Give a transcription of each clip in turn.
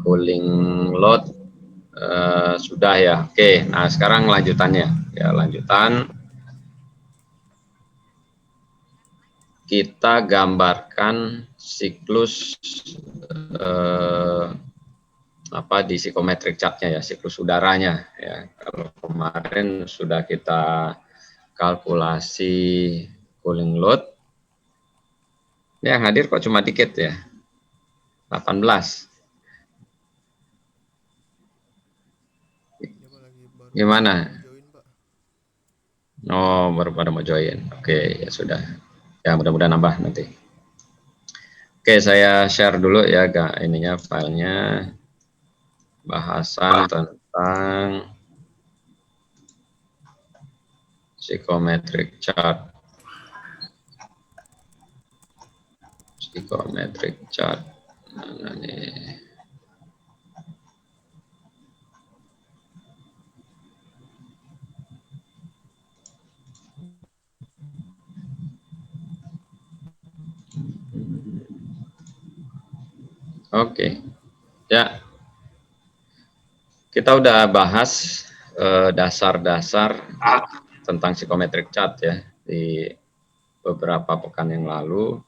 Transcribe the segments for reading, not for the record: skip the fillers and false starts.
cooling load sudah ya. Oke, nah sekarang lanjutannya ya, lanjutan kita gambarkan siklus di psikometrik chartnya ya, siklus udaranya ya. Kalau kemarin sudah kita kalkulasi cooling load, ini yang hadir kok cuma dikit ya, 18. Gimana? Oh, baru pada mau join. Oke, ya sudah. Ya mudah-mudahan nambah nanti. Oke, saya share dulu ya ininya, filenya, bahasan tentang psikometrik chart. Psikometrik chart. Mana nih? Oke, ya kita udah bahas dasar-dasar tentang psikometrik chart ya di beberapa pekan yang lalu.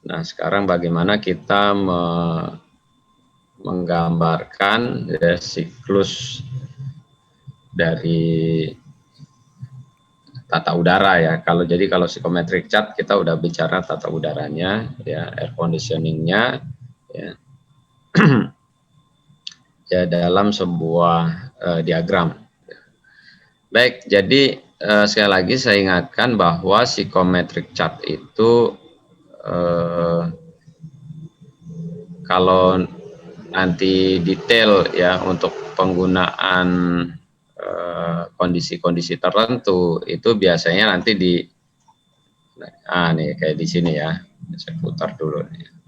Nah, sekarang bagaimana kita menggambarkan ya, siklus dari tata udara ya. Kalau psikometrik chart kita udah bicara tata udaranya ya, air conditioningnya ya. Ya dalam sebuah diagram. Baik, jadi sekali lagi saya ingatkan bahwa psikometrik chart itu kalau nanti detail ya untuk penggunaan kondisi-kondisi tertentu itu biasanya nanti nih kayak di sini ya, saya putar dulu nih.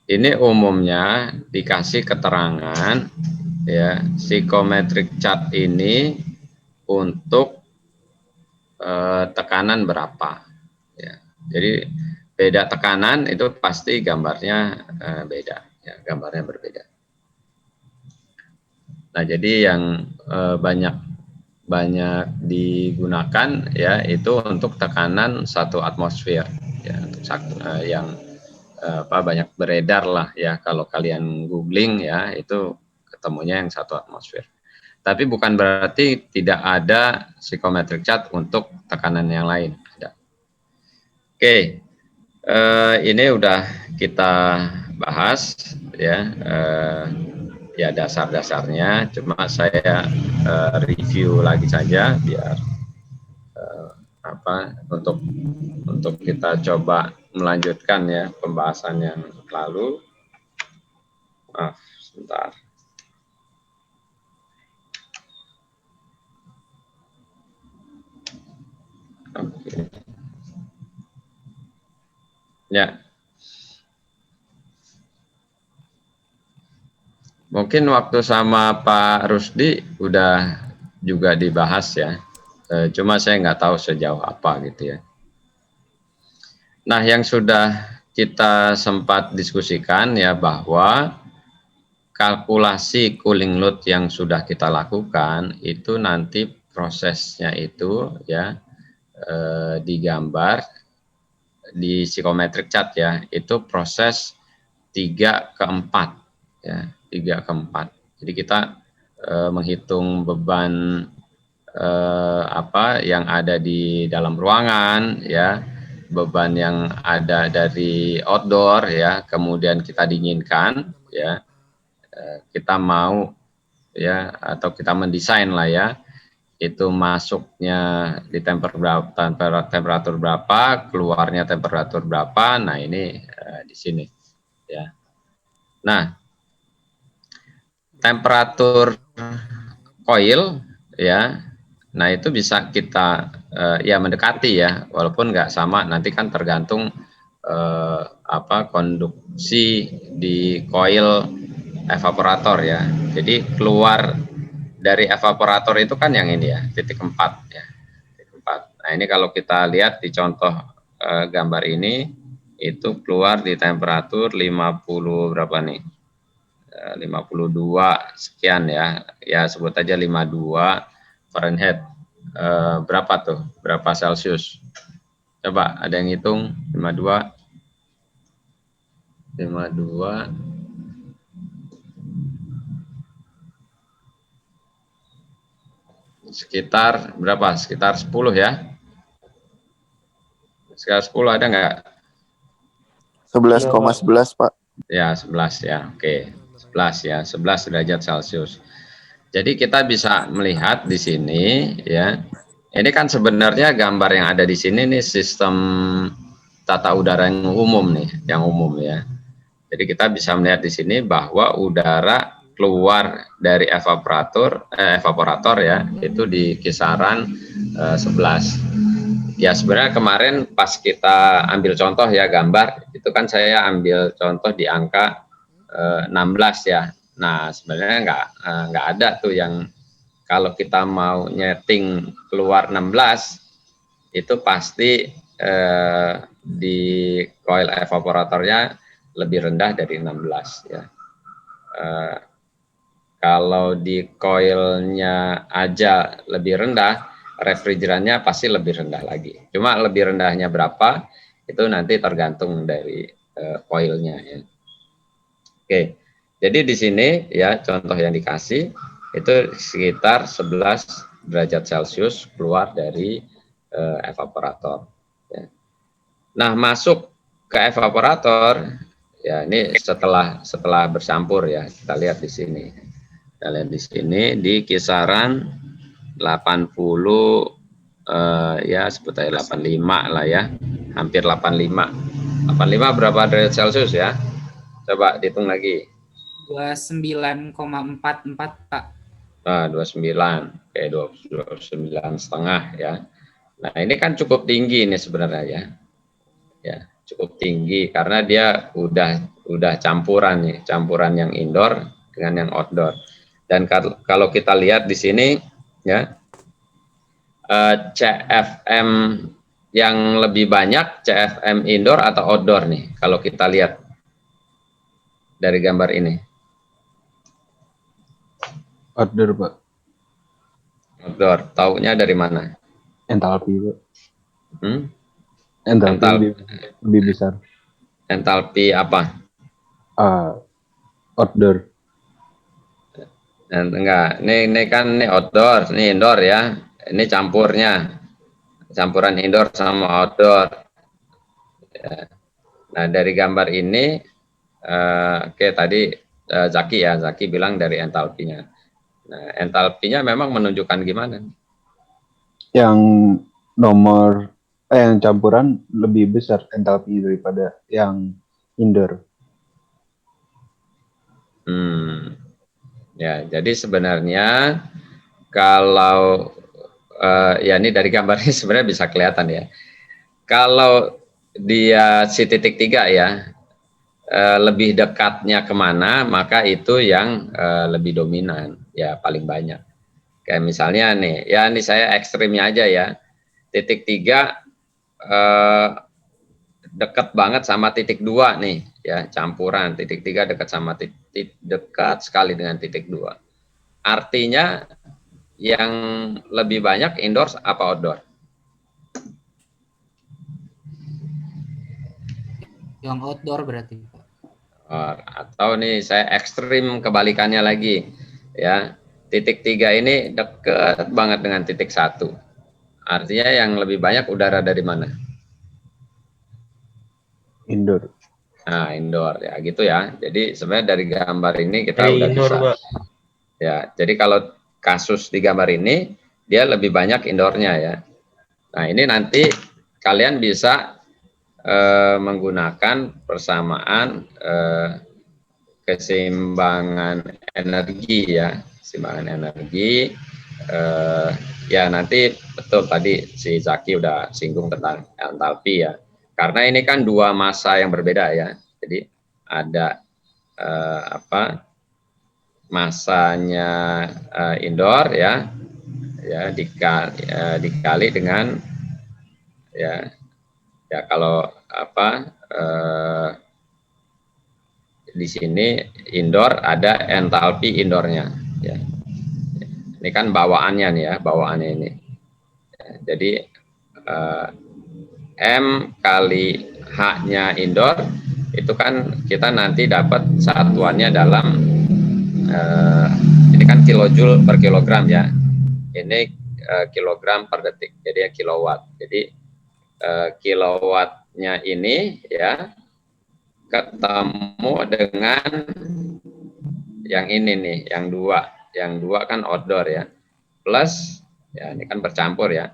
Ini umumnya dikasih keterangan ya, psikometrik chart ini untuk tekanan berapa ya. Jadi beda tekanan itu pasti gambarnya beda ya, gambarnya berbeda. Nah, jadi yang banyak digunakan ya itu untuk tekanan 1 atmosfer ya, untuk yang banyak beredar lah ya, kalau kalian googling ya itu ketemunya yang 1 atmosfer. Tapi bukan berarti tidak ada psikometrik chart untuk tekanan yang lain. Ada. Oke, ini udah kita bahas ya, ya dasar-dasarnya. Cuma saya review lagi saja biar untuk kita coba melanjutkan ya pembahasan yang lalu. Maaf, sebentar. Oke. Ya. Mungkin waktu sama Pak Rusdi udah juga dibahas ya. Cuma saya nggak tahu sejauh apa gitu ya. Nah, yang sudah kita sempat diskusikan ya bahwa kalkulasi cooling load yang sudah kita lakukan itu nanti prosesnya itu ya digambar di psikometrik chart ya, itu proses 3 ke 4 ya, 3 ke 4. Jadi kita menghitung beban yang ada di dalam ruangan ya, beban yang ada dari outdoor ya, kemudian kita dinginkan ya, kita mau ya atau kita mendesain lah ya, itu masuknya di temperatur berapa, keluarnya temperatur berapa. Nah, ini di sini ya. Nah, temperatur coil ya, nah itu bisa kita ya mendekati ya, walaupun nggak sama, nanti kan tergantung konduksi di coil evaporator ya. Jadi keluar dari evaporator itu kan yang ini ya, titik 4 ya, titik 4. Nah, ini kalau kita lihat di contoh gambar ini itu keluar di temperatur 50 berapa nih? 52 sekian ya. Ya sebut aja 52 Fahrenheit. Berapa tuh? Berapa Celcius? Coba ada yang hitung 52 sekitar berapa? Sekitar 10 ya. Sekitar 10 ada nggak? 11,11 Pak. Ya 11 ya. Oke. 11 ya. 11 derajat Celcius. Jadi kita bisa melihat di sini ya. Ini kan sebenarnya gambar yang ada di sini nih sistem tata udara yang umum nih, yang umum ya. Jadi kita bisa melihat di sini bahwa udara keluar dari evaporator ya, itu di kisaran 11. Ya sebenarnya kemarin pas kita ambil contoh ya gambar, itu kan saya ambil contoh di angka 16 ya. Nah sebenarnya nggak ada tuh yang kalau kita mau nyeting keluar 16 itu pasti di coil evaporatornya lebih rendah dari 16 ya. Kalau di coilnya aja lebih rendah, refrigerannya pasti lebih rendah lagi. Cuma lebih rendahnya berapa itu nanti tergantung dari coilnya ya. Oke. Jadi di sini ya contoh yang dikasih itu sekitar 11 derajat Celcius keluar dari evaporator. Ya. Nah masuk ke evaporator ya ini setelah bercampur ya kita lihat di sini. Kita lihat di sini di kisaran 80 ya sebut aja 85 lah ya, hampir 85. 85 berapa derajat Celcius ya? Coba dihitung lagi. 29,44 Pak. 29, oke 29,5 ya. Nah ini kan cukup tinggi ini sebenarnya ya. Ya cukup tinggi karena dia udah campuran nih, campuran yang indoor dengan yang outdoor. Dan kalau kita lihat di sini ya CFM yang lebih banyak CFM indoor atau outdoor nih kalau kita lihat dari gambar ini. Outdoor Pak. Outdoor, taunya dari mana? Entalpi Pak. Entalpi lebih besar. Entalpi apa? Outdoor. Enggak, ini kan ini outdoor, ini indoor ya. Ini campuran indoor sama outdoor. Ya. Nah dari gambar ini, oke tadi Zaki bilang dari entalpinya. Nah entalpinya memang menunjukkan gimana? Yang nomor yang campuran lebih besar entalpi daripada yang indoor. Ya, jadi sebenarnya kalau ya ini dari gambarnya sebenarnya bisa kelihatan ya. Kalau dia si titik 3 ya lebih dekatnya kemana, maka itu yang lebih dominan ya paling banyak. Kayak misalnya nih, ya ini saya ekstrimnya aja ya. Titik 3 dekat banget sama titik 2 nih ya, campuran titik 3 dekat sama dekat sekali dengan titik 2. Artinya yang lebih banyak indoor apa outdoor? Yang outdoor berarti Pak. Atau nih saya ekstrim kebalikannya lagi ya. Titik 3 ini dekat banget dengan titik 1. Artinya yang lebih banyak udara dari mana? Indoor. Nah, indoor ya gitu ya. Jadi sebenarnya dari gambar ini kita udah indoor, bisa. Pak. Ya, jadi kalau kasus di gambar ini dia lebih banyak indoornya ya. Nah, ini nanti kalian bisa menggunakan persamaan keseimbangan energi ya, keseimbangan energi. Ya nanti betul tadi si Zaki udah singgung tentang entalpi ya. Karena ini kan dua massa yang berbeda ya. Jadi ada massanya indoor ya, dikali dengan ya kalau eh, di sini indoor ada entalpi indoornya ya. Ini kan bawaannya nih ya, bawaannya ini. Ya, jadi M kali H-nya indoor itu kan kita nanti dapat satuannya dalam ini kan kilojoule per kilogram ya. Ini kilogram per detik, jadi ya kilowatt. Jadi kilowattnya ini ya ketemu dengan yang ini nih, yang dua kan outdoor ya, plus ya ini kan bercampur ya,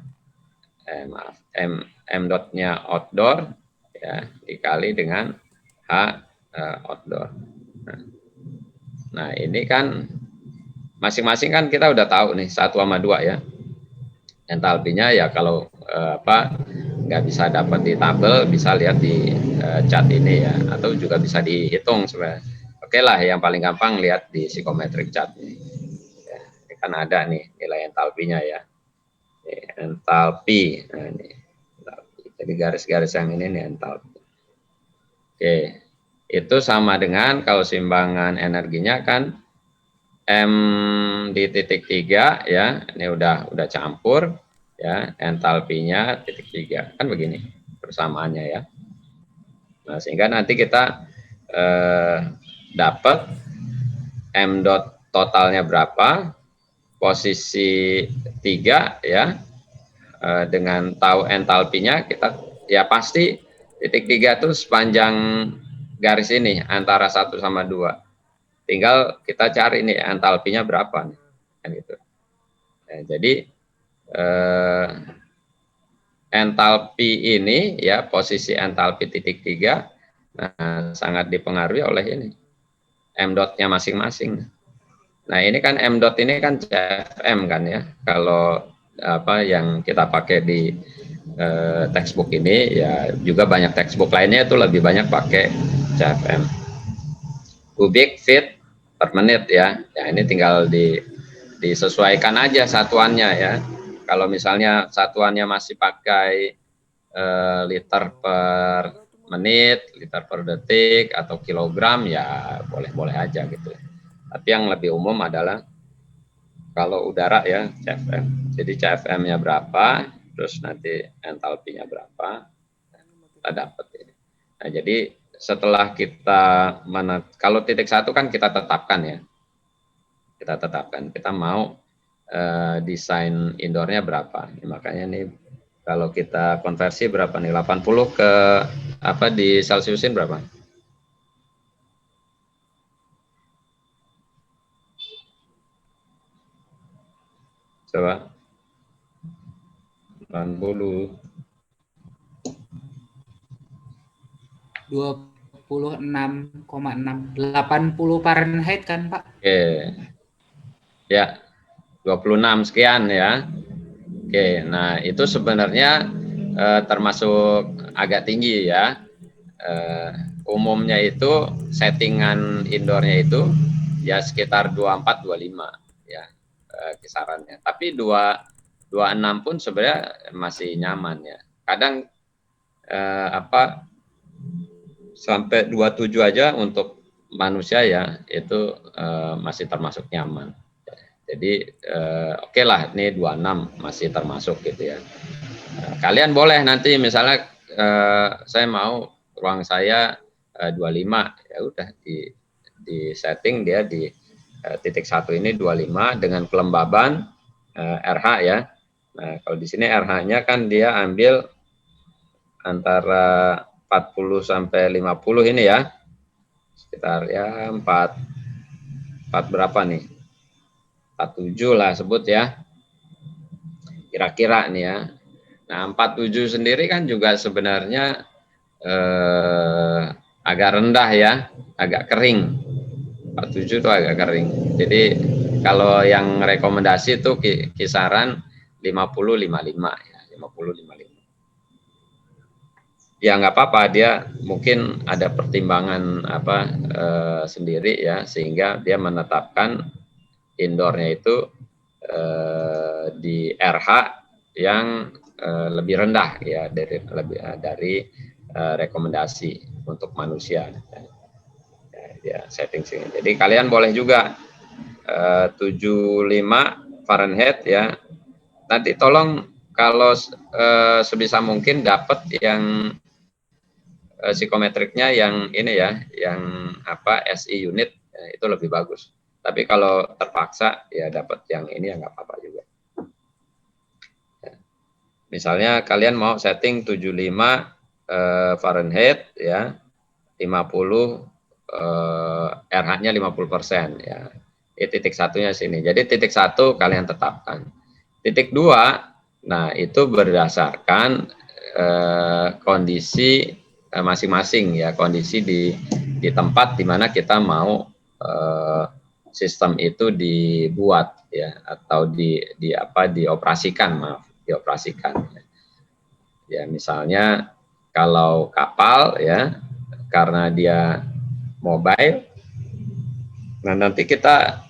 maaf, m dotnya outdoor ya dikali dengan H outdoor. Nah ini kan masing-masing kan kita udah tahu nih 1 sama 2 ya, entalpinya ya kalau nggak bisa dapat di tabel, bisa lihat di chart ini ya, atau juga bisa dihitung sebenarnya. Oke lah, yang paling gampang lihat di psikometrik chart nih. Ya, ini kan ada nih nilai entalpinya ya. Ini entalpi. Nah, ini entalpi. Jadi garis-garis yang ini nih entalpi. Oke, itu sama dengan kalau simbangan energinya kan M di titik 3 ya, ini udah campur ya, entalpinya titik 3 kan begini persamaannya ya. Nah sehingga nanti kita dapat M dot totalnya berapa, posisi 3 ya, dengan tahu entalpinya kita ya pasti titik 3 itu sepanjang garis ini antara 1 sama 2. Tinggal kita cari nih entalpinya berapa nih, kan gitu. Nah, jadi entalpi ini ya, posisi entalpi titik 3 sangat dipengaruhi oleh ini M dotnya masing-masing. Nah ini kan M dot ini kan CFM kan ya, kalau yang kita pakai di textbook ini ya, juga banyak textbook lainnya itu lebih banyak pakai CFM, kubik feet per menit ya. Ya ini tinggal disesuaikan aja satuannya ya. Kalau misalnya satuannya masih pakai liter per menit, liter per detik, atau kilogram ya boleh-boleh aja gitu. Tapi yang lebih umum adalah kalau udara ya CFM. Jadi CFM-nya berapa, terus nanti entalpinya berapa, kita dapat ini. Nah jadi setelah kita kalau titik 1 kan kita tetapkan ya, kita mau desain indoornya berapa. Makanya nih kalau kita konversi berapa nih, 80 ke di Celsiusin berapa? Coba 80 26,6 80 Fahrenheit kan Pak? Oke. Ya, 26 sekian ya. Oke, nah itu sebenarnya termasuk agak tinggi ya. Umumnya itu settingan indoornya itu ya sekitar 24-25 ya kisarannya. Tapi 26 pun sebenarnya masih nyaman ya. Kadang sampai 27 aja untuk manusia ya itu masih termasuk nyaman. Jadi oke lah, ini 26 masih termasuk gitu ya. Kalian boleh nanti misalnya saya mau ruang saya 25, ya udah di setting dia di titik 1 ini 25 dengan kelembaban RH ya. Nah, kalau di sini RH-nya kan dia ambil antara 40 sampai 50 ini ya. Sekitar ya 4 berapa nih? 47 lah sebut ya. Kira-kira nih ya. Nah, 47 sendiri kan juga sebenarnya agak rendah ya, agak kering. 47 itu agak kering. Jadi kalau yang rekomendasi itu kisaran 50-55 ya, 50-55. Ya nggak apa-apa, dia mungkin ada pertimbangan sendiri ya, sehingga dia menetapkan indoornya itu di RH yang lebih rendah ya, dari rekomendasi untuk manusia. Ya, setting sini. Jadi kalian boleh juga 75 Fahrenheit ya. Nanti tolong kalau sebisa mungkin dapat yang psikometriknya yang ini ya, yang apa SI unit ya, itu lebih bagus. Tapi kalau terpaksa ya dapat yang ini ya nggak apa-apa juga. Ya. Misalnya kalian mau setting 75 Fahrenheit ya, 50 RH-nya 50% ya. Titik satunya sini. Jadi titik satu kalian tetapkan. Titik dua, nah itu berdasarkan kondisi masing-masing ya, kondisi di tempat di mana kita mau sistem itu dibuat ya, atau dioperasikan, dioperasikan. Ya misalnya kalau kapal ya, karena dia mobile, nah nanti kita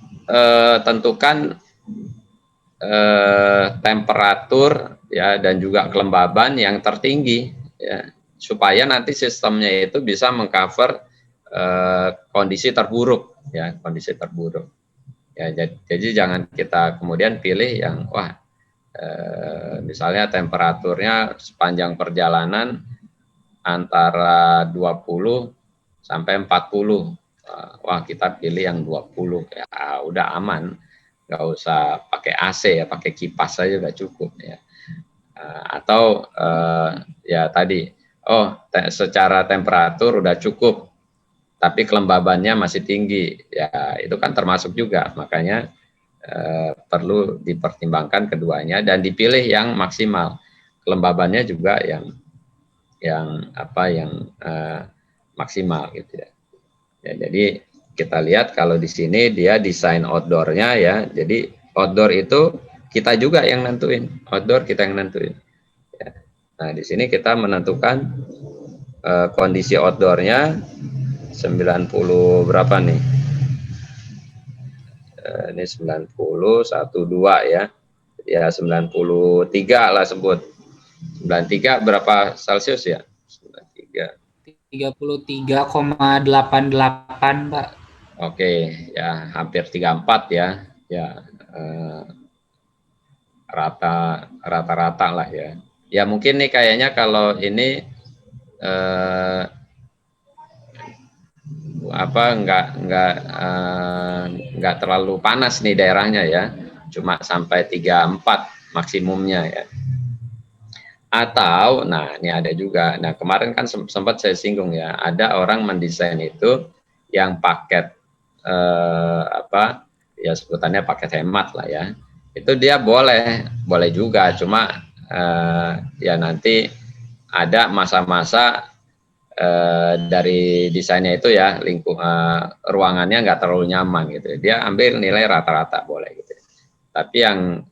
tentukan temperatur ya dan juga kelembaban yang tertinggi ya, supaya nanti sistemnya itu bisa mengcover kondisi terburuk ya, kondisi terburuk ya. Jadi jangan kita kemudian pilih yang wah misalnya temperaturnya sepanjang perjalanan antara 20 sampai 40. Wah, kita pilih yang 20 ya, udah aman, nggak usah pakai AC ya, pakai kipas saja udah cukup ya. Atau ya tadi, secara temperatur udah cukup, tapi kelembabannya masih tinggi ya, itu kan termasuk juga, makanya perlu dipertimbangkan keduanya dan dipilih yang maksimal, kelembabannya juga yang maksimal gitu ya. Ya, jadi kita lihat kalau di sini dia desain outdoor-nya ya. Jadi outdoor itu kita juga yang nentuin. Outdoor kita yang nentuin. Ya. Nah, di sini kita menentukan kondisi outdoor-nya 90 berapa nih? Ini 90 12 ya. Ya 93 lah sebut. 93 berapa Celcius ya? 93. 33,88 Pak. Oke, ya hampir 34 ya. Ya rata-rata lah ya. Ya mungkin nih kayaknya kalau ini nggak terlalu panas nih daerahnya ya. Cuma sampai 34 maksimumnya ya. Atau, nah ini ada juga, nah kemarin kan sempat saya singgung ya, ada orang mendesain itu yang paket ya sebutannya paket hemat lah ya, itu dia boleh juga, cuma ya nanti ada masa-masa dari desainnya itu ya ruangannya nggak terlalu nyaman gitu, dia ambil nilai rata-rata boleh gitu, tapi yang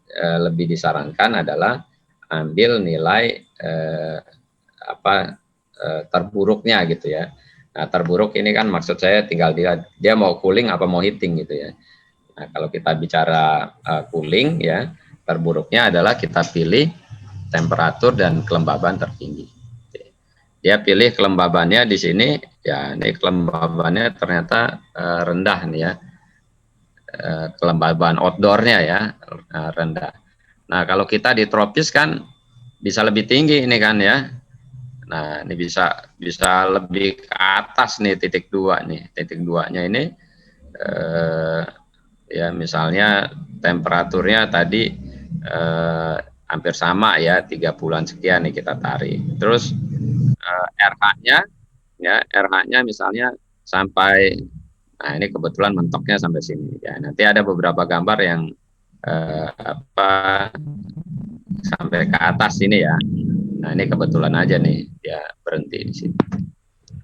lebih disarankan adalah ambil nilai terburuknya gitu ya. Nah, terburuk ini kan maksud saya tinggal dia mau cooling apa mau heating gitu ya. Nah, kalau kita bicara cooling ya, terburuknya adalah kita pilih temperatur dan kelembaban tertinggi. Dia pilih kelembabannya di sini, ya ini kelembabannya ternyata rendah nih ya. Kelembaban outdoornya ya rendah. Nah, kalau kita di tropis kan bisa lebih tinggi ini kan ya. Nah, ini bisa lebih ke atas nih titik 2 nih. Titik 2-nya ini ya misalnya temperaturnya tadi hampir sama ya, 30-an sekian nih kita tarik. Terus RH-nya ya, RH-nya misalnya sampai, nah ini kebetulan mentoknya sampai sini ya. Nanti ada beberapa gambar yang sampai ke atas ini ya. Nah ini kebetulan aja nih ya berhenti di sini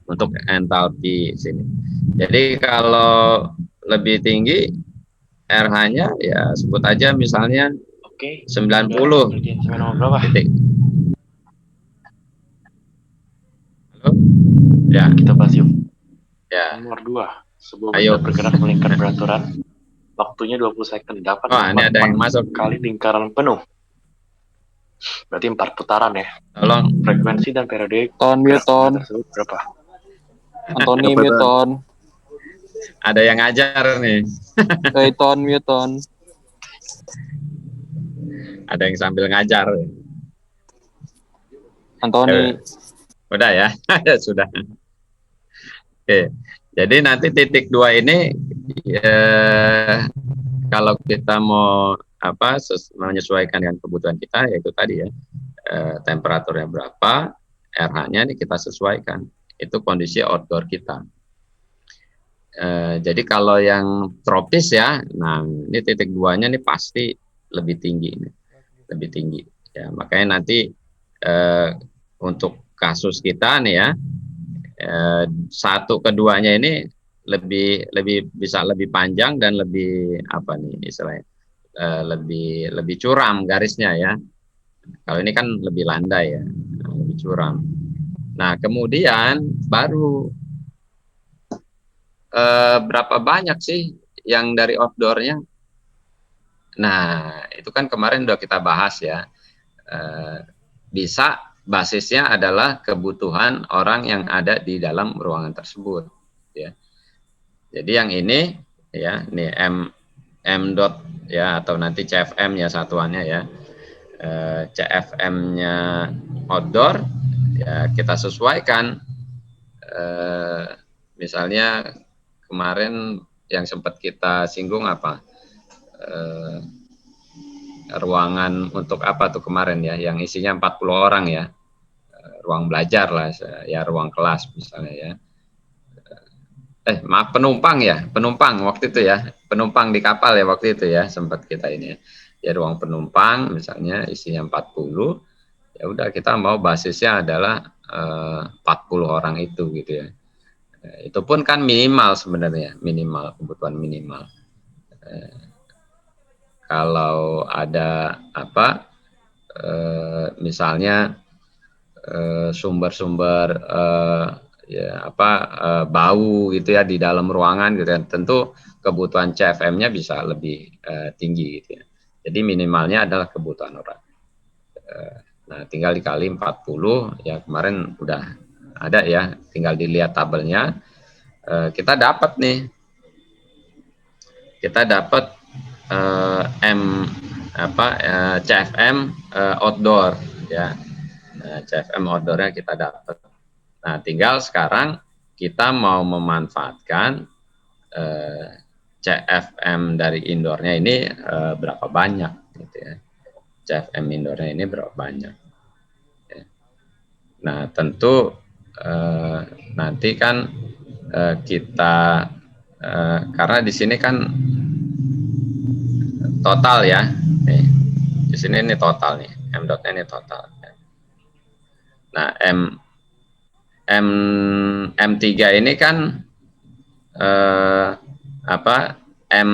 untuk entalpi sini. Jadi kalau lebih tinggi RH-nya ya sebut aja misalnya 90 titik. Halo? Ya. Kita bahas yuk. Ya. Nomor 2. Sebuah benda bergerak melingkar beraturan. Waktunya 20 second. Dapat ini ada yang masuk kali lingkaran penuh. Berarti 4 putaran ya. Tolong Frekuensi dan periode Ton, gerak mute ton. benda tersebut berapa? Antoni, Apa, mute Ton? ton. ada yang ngajar nih. Ton, mute ton. Ada yang sambil ngajar. Antoni. Udah ya? Ya sudah. Oke. Jadi nanti titik 2 ini kalau kita mau menyesuaikan dengan kebutuhan kita, yaitu tadi ya, temperaturnya berapa, RH-nya ini kita sesuaikan. Itu kondisi outdoor kita. Jadi kalau yang tropis ya, nah ini titik 2-nya nih pasti lebih tinggi, lebih tinggi. Ya, makanya nanti untuk kasus kita nih ya, 1 ke 2-nya ini lebih bisa lebih panjang dan lebih apa nih istilahnya, lebih curam garisnya ya. Kalau ini kan lebih landai ya, lebih curam. Nah kemudian baru berapa banyak sih yang dari outdoornya? Nah itu kan kemarin udah kita bahas ya. Bisa basisnya adalah kebutuhan orang yang ada di dalam ruangan tersebut ya. Jadi yang ini ya, ini M dot ya, atau nanti CFM ya satuannya ya. CFM-nya outdoor ya kita sesuaikan. Misalnya kemarin yang sempat kita singgung apa? Ruangan untuk apa tuh kemarin ya, yang isinya 40 orang ya. Ruang belajar lah ya, ruang kelas misalnya ya. Maaf, penumpang waktu itu ya, penumpang di kapal ya waktu itu ya, sempat kita ini ya. Ya ruang penumpang misalnya isinya 40, ya udah kita mau basisnya adalah 40 orang itu gitu ya. Itu pun kan minimal sebenarnya, minimal, kebutuhan minimal. Kalau ada apa, misalnya sumber-sumber bau gitu ya di dalam ruangan gitu ya, tentu kebutuhan CFM-nya bisa lebih tinggi gitu ya. Jadi minimalnya adalah kebutuhan orang. Nah tinggal dikali 40 ya, kemarin udah ada ya, tinggal dilihat tabelnya. Kita dapat nih, kita dapat CFM outdoor ya. Nah, CFM outdoornya kita dapat. Nah, tinggal sekarang kita mau memanfaatkan CFM dari indoornya ini berapa banyak, gitu ya. CFM indoornya ini berapa banyak. Ya. Nah, tentu nanti kan kita karena di sini kan total ya, nih di sini ini total nih, M dotnya ini total. Nah, M3 ini kan M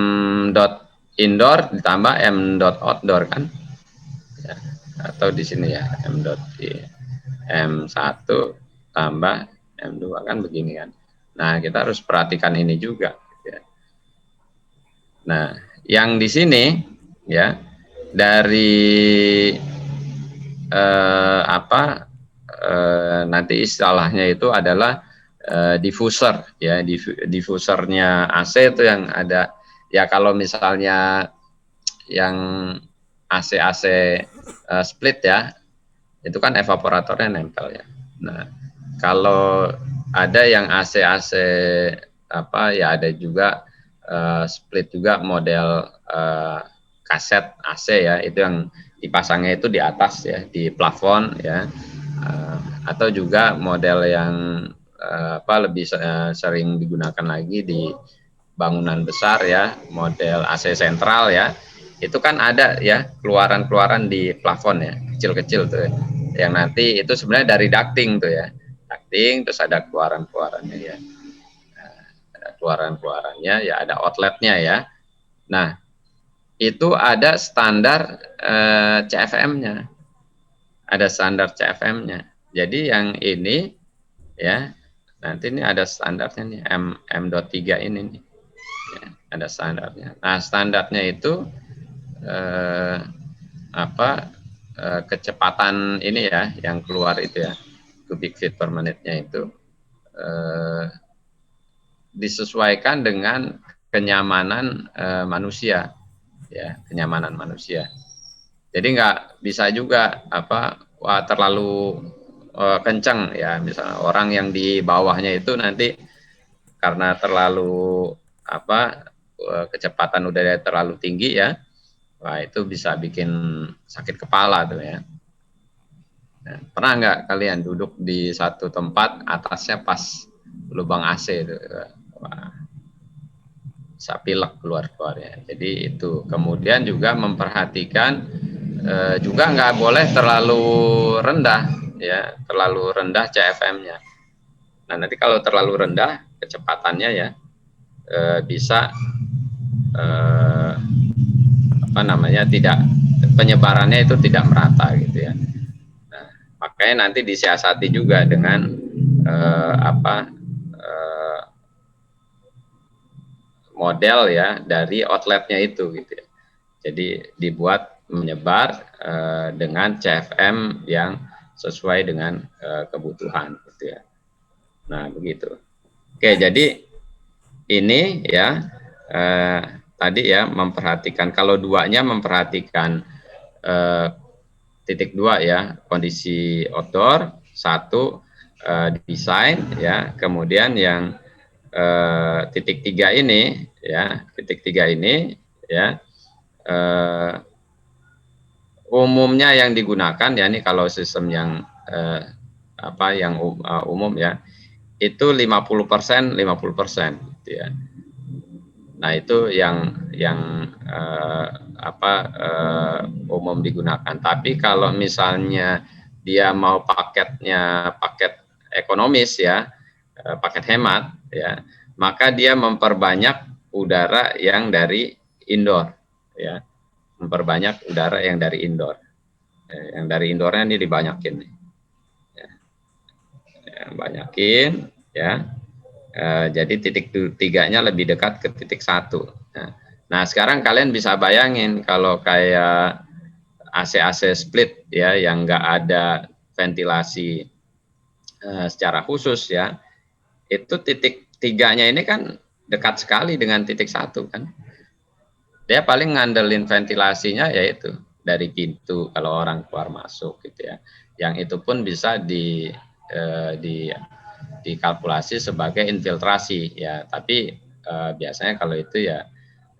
dot indoor ditambah M dot outdoor kan ya, atau di sini ya M1 tambah M2 kan begini kan. Nah kita harus perhatikan ini juga ya. Nah yang di sini ya dari nanti istilahnya itu adalah diffuser ya, diffusernya AC itu yang ada ya. Kalau misalnya yang AC split ya, itu kan evaporatornya nempel ya. Nah kalau ada yang AC ya ada juga split juga model kaset AC ya, itu yang dipasangnya itu di atas ya, di plafon ya, atau juga model yang lebih sering digunakan lagi di bangunan besar ya, model AC sentral ya, itu kan ada ya keluaran-keluaran di plafon ya, kecil-kecil tuh, yang nanti itu sebenarnya dari ducting tuh ya, ducting, terus ada keluaran-keluarannya ya, ada keluaran-keluarannya ya, ada outletnya ya. Nah itu ada standar CFM-nya, ada standar CFM-nya. Jadi yang ini ya, nanti ini ada standarnya nih, M.3 ini nih ya, ada standarnya. Nah standarnya itu kecepatan ini ya, yang keluar itu ya, cubic feet per menitnya itu disesuaikan dengan kenyamanan manusia, ya, kenyamanan manusia. Jadi nggak bisa juga wah terlalu kencang ya, misalnya orang yang di bawahnya itu nanti karena terlalu kecepatan udara terlalu tinggi ya, wah itu bisa bikin sakit kepala tuh ya. Nah, pernah nggak kalian duduk di satu tempat atasnya pas lubang AC itu, wah, bisa pilek keluarnya. Jadi itu kemudian juga memperhatikan juga nggak boleh terlalu rendah ya, terlalu rendah CFM-nya. Nah nanti kalau terlalu rendah kecepatannya ya bisa tidak, penyebarannya itu tidak merata gitu ya. Nah, makanya nanti disiasati juga dengan model ya dari outletnya itu gitu ya. Jadi dibuat menyebar dengan CFM yang sesuai dengan kebutuhan gitu ya. Nah begitu. Oke, jadi ini ya tadi ya memperhatikan, kalau duanya memperhatikan titik 2 ya, kondisi outdoor, 1 desain ya, kemudian yang titik 3 ini ya, umumnya yang digunakan ya, ini kalau sistem yang umum ya, itu 50% 50% gitu ya. Nah itu yang umum digunakan. Tapi kalau misalnya dia mau paketnya paket ekonomis ya, paket hemat ya, maka dia memperbanyak udara yang dari indoor ya, memperbanyak udara yang dari indoor. Yang dari indoornya ini dibanyakin nih. Ya, banyakin ya. Jadi titik 3-nya lebih dekat ke titik 1. Nah, sekarang kalian bisa bayangin kalau kayak AC-AC split ya, yang nggak ada ventilasi secara khusus ya, itu titik 3-nya ini kan dekat sekali dengan titik 1 kan. Dia paling ngandelin ventilasinya yaitu dari pintu kalau orang keluar masuk gitu ya. Yang itu pun bisa dikalkulasi sebagai infiltrasi ya, tapi biasanya kalau itu ya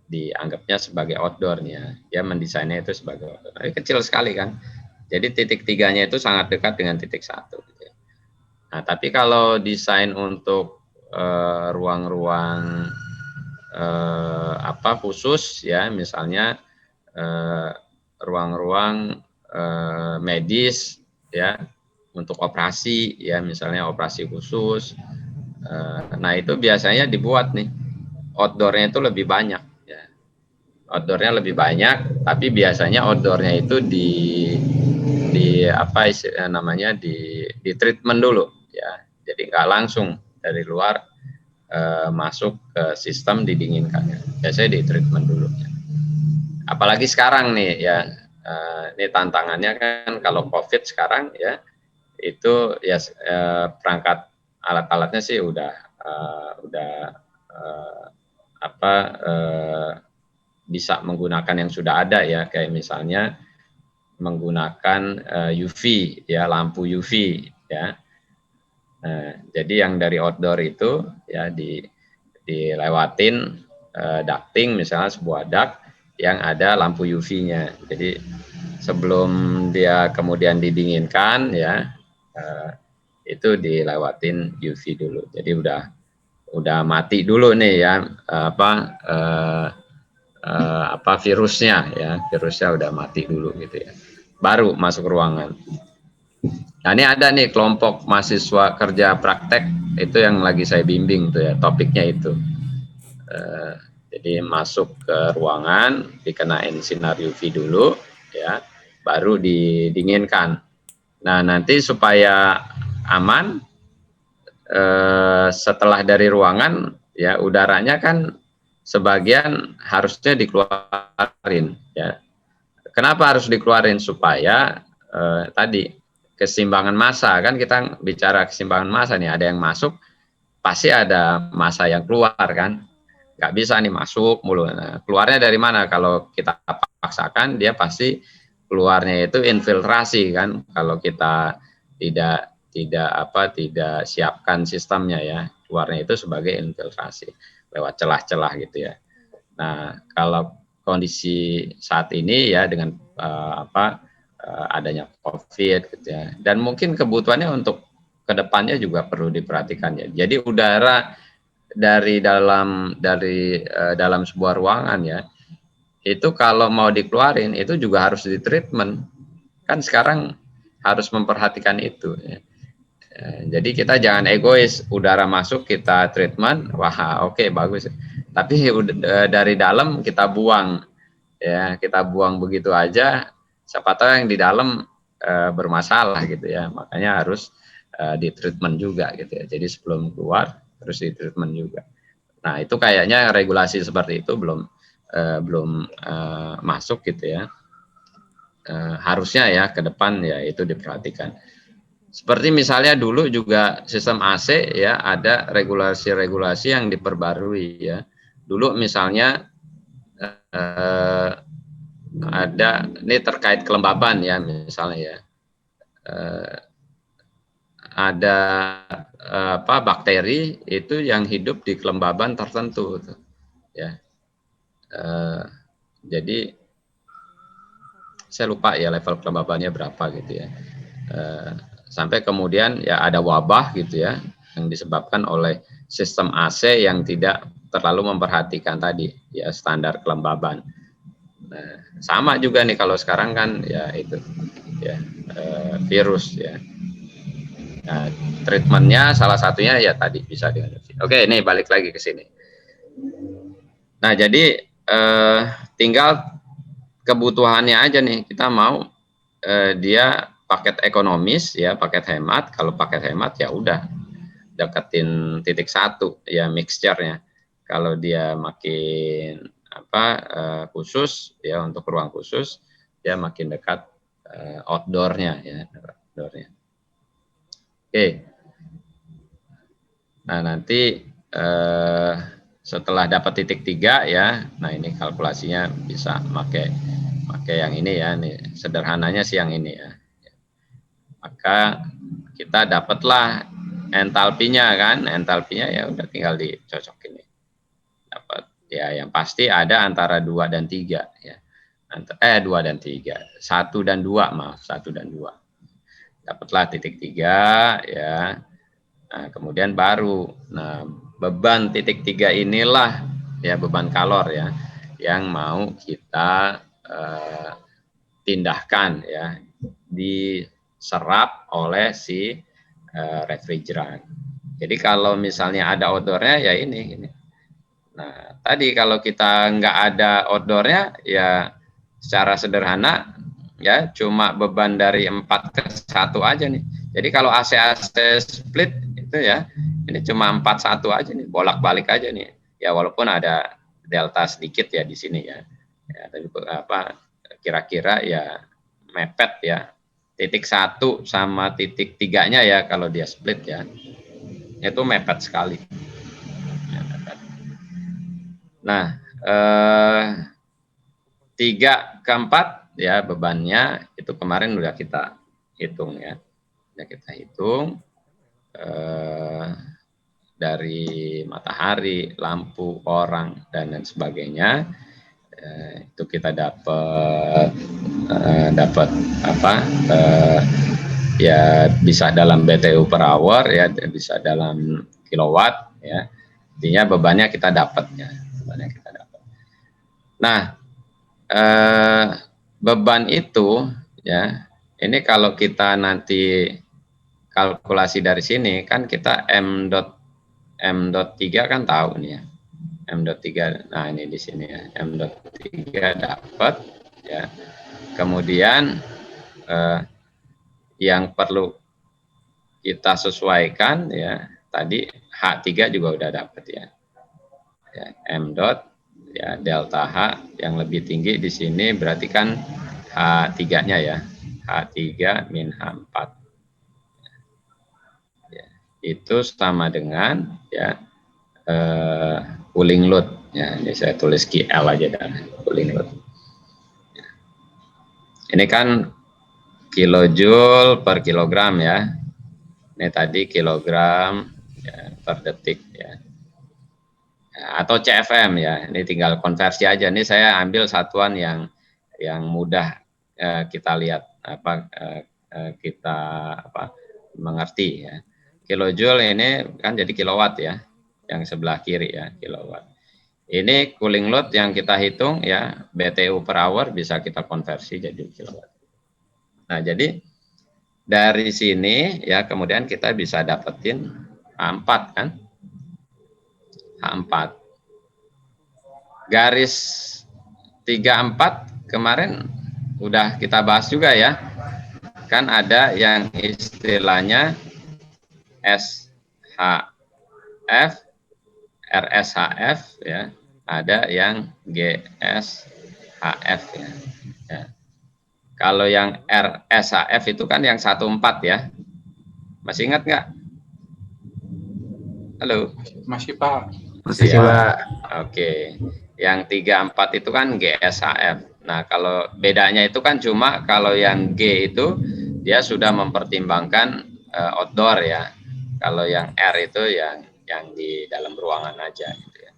dianggapnya sebagai outdoornya, ya mendesainnya itu sebagai outdoor. Tapi kecil sekali kan, jadi titik 3-nya itu sangat dekat dengan titik 1 gitu ya. Nah tapi kalau desain untuk ruang-ruang khusus ya, misalnya ruang-ruang medis ya, untuk operasi ya, misalnya operasi khusus. Nah itu biasanya dibuat nih outdoornya itu lebih banyak ya. Outdoornya lebih banyak, tapi biasanya outdoornya itu di treatment dulu ya. Jadi nggak langsung dari luar masuk ke sistem didinginkannya. Biasanya di treatment dulu ya. Apalagi sekarang nih ya, ini tantangannya kan kalau COVID sekarang ya, itu ya perangkat alat-alatnya sih udah bisa menggunakan yang sudah ada ya, kayak misalnya menggunakan UV ya, lampu UV ya. Jadi yang dari outdoor itu ya dilewatin ducting, misalnya sebuah duct yang ada lampu UV-nya. Jadi sebelum dia kemudian didinginkan ya, itu dilewatin UV dulu. Jadi udah mati dulu nih ya virusnya ya, virusnya udah mati dulu gitu ya. Baru masuk ruangan. Nah ini ada nih kelompok mahasiswa kerja praktek, itu yang lagi saya bimbing tuh ya, topiknya itu. Jadi masuk ke ruangan, dikenain sinar UV dulu ya, baru didinginkan. Nah nanti supaya aman, setelah dari ruangan ya, udaranya kan sebagian harusnya dikeluarin ya, kenapa harus dikeluarin? Supaya tadi keseimbangan massa, kan kita bicara keseimbangan massa nih, ada yang masuk pasti ada massa yang keluar kan, nggak bisa nih masuk mulu. Nah, keluarnya dari mana? Kalau kita paksakan, dia pasti keluarnya itu infiltrasi kan, kalau kita tidak siapkan sistemnya ya, keluarnya itu sebagai infiltrasi lewat celah-celah gitu ya. Nah, kalau kondisi saat ini ya dengan adanya COVID gitu ya, dan mungkin kebutuhannya untuk kedepannya juga perlu diperhatikan ya. Jadi udara dari dalam sebuah ruangan ya, itu kalau mau dikeluarin itu juga harus di treatment. Kan sekarang harus memperhatikan itu ya. Jadi kita jangan egois, udara masuk kita treatment, wah oke, bagus. Tapi dari dalam kita buang, ya kita buang begitu aja. Siapa tahu yang di dalam bermasalah gitu ya. Makanya harus di treatment juga gitu ya. Jadi sebelum keluar terus di treatment juga. Nah itu kayaknya regulasi seperti itu belum masuk gitu ya. Harusnya ya ke depan ya itu diperhatikan. Seperti misalnya dulu juga sistem AC ya, ada regulasi-regulasi yang diperbarui ya. Dulu misalnya ada, ini terkait kelembaban ya misalnya ya, ada bakteri itu yang hidup di kelembaban tertentu ya. Jadi saya lupa ya level kelembabannya berapa gitu ya. Sampai kemudian ya ada wabah gitu ya, yang disebabkan oleh sistem AC yang tidak terlalu memperhatikan tadi ya standar kelembaban. Nah, sama juga nih kalau sekarang kan ya itu ya virus ya. Nah, treatmentnya salah satunya ya tadi bisa dengan oke, ini balik lagi ke sini. Nah, jadi tinggal kebutuhannya aja nih, kita mau dia paket ekonomis ya, paket hemat. Kalau paket hemat ya udah deketin titik 1 ya mixture-nya. Kalau dia makin khusus ya, untuk ruang khusus dia makin dekat outdoor-nya ya, outdoor-nya. Oke. Nah, nanti setelah dapat titik 3 ya, nah ini kalkulasinya bisa pakai yang ini ya, nih sederhananya sih yang ini ya. Maka kita dapatlah entalpinya kan, entalpinya ya udah tinggal dicocokin nih. Dapat ya, yang pasti ada antara 2 dan 3 ya. 2 dan 3, 1 dan 2 maaf, 1 dan 2. Dapatlah titik 3 ya. Nah, kemudian baru beban titik 3 inilah ya, beban kalor ya, yang mau kita pindahkan ya, diserap oleh si refrigeran. Jadi kalau misalnya ada outdoornya ya ini. Nah tadi kalau kita nggak ada outdoornya ya secara sederhana ya cuma beban dari 4 ke 1 aja nih. Jadi kalau AC split itu ya ini cuma 4-1 aja nih, bolak-balik aja nih. Ya walaupun ada delta sedikit ya di sini ya. Ya tapi kira-kira ya mepet ya, titik 1 sama titik 3-nya ya kalau dia split ya, itu mepet sekali. Nah 3 ke 4 ya bebannya itu kemarin udah kita hitung ya, udah kita hitung dari matahari, lampu, orang dan lain sebagainya. Itu kita dapat ya bisa dalam BTU per hour ya, bisa dalam kilowatt ya, intinya bebannya kita dapat ya, bebannya kita dapat. Nah beban itu ya, ini kalau kita nanti kalkulasi dari sini kan kita M.3 kan tahu nih ya, M.3. Nah ini di sini ya, M.3 dapat ya. Kemudian yang perlu kita sesuaikan ya, tadi H3 juga udah dapat ya. M. Ya delta H yang lebih tinggi di sini berarti kan H3-nya ya. H3 min H4. Ya, itu sama dengan ya cooling load. Ya, ini saya tulis QL aja dah, cooling load. Ini kan kilojoule per kilogram ya. Ini tadi kilogram ya, per detik ya. Atau CFM ya. Ini tinggal konversi aja. Ini saya ambil satuan yang mudah kita lihat kita mengerti ya. Kilojoule ini kan jadi kilowatt ya. Yang sebelah kiri ya, kilowatt. Ini cooling load yang kita hitung ya, BTU per hour bisa kita konversi jadi kilowatt. Nah, jadi dari sini ya kemudian kita bisa dapetin H4 kan. H4. Garis 34 kemarin udah kita bahas juga ya. Kan ada yang istilahnya SHF, RSHF ya. Ada yang GSHF ya. Ya. Kalau yang RSHF itu kan yang 14 ya. Masih ingat nggak? Halo? Masih Pak. Masih ya. Oke. Yang 34 itu kan GSHF. Nah, kalau bedanya itu kan cuma kalau yang G itu dia sudah mempertimbangkan outdoor ya. Kalau yang R itu yang di dalam ruangan aja gitu ya.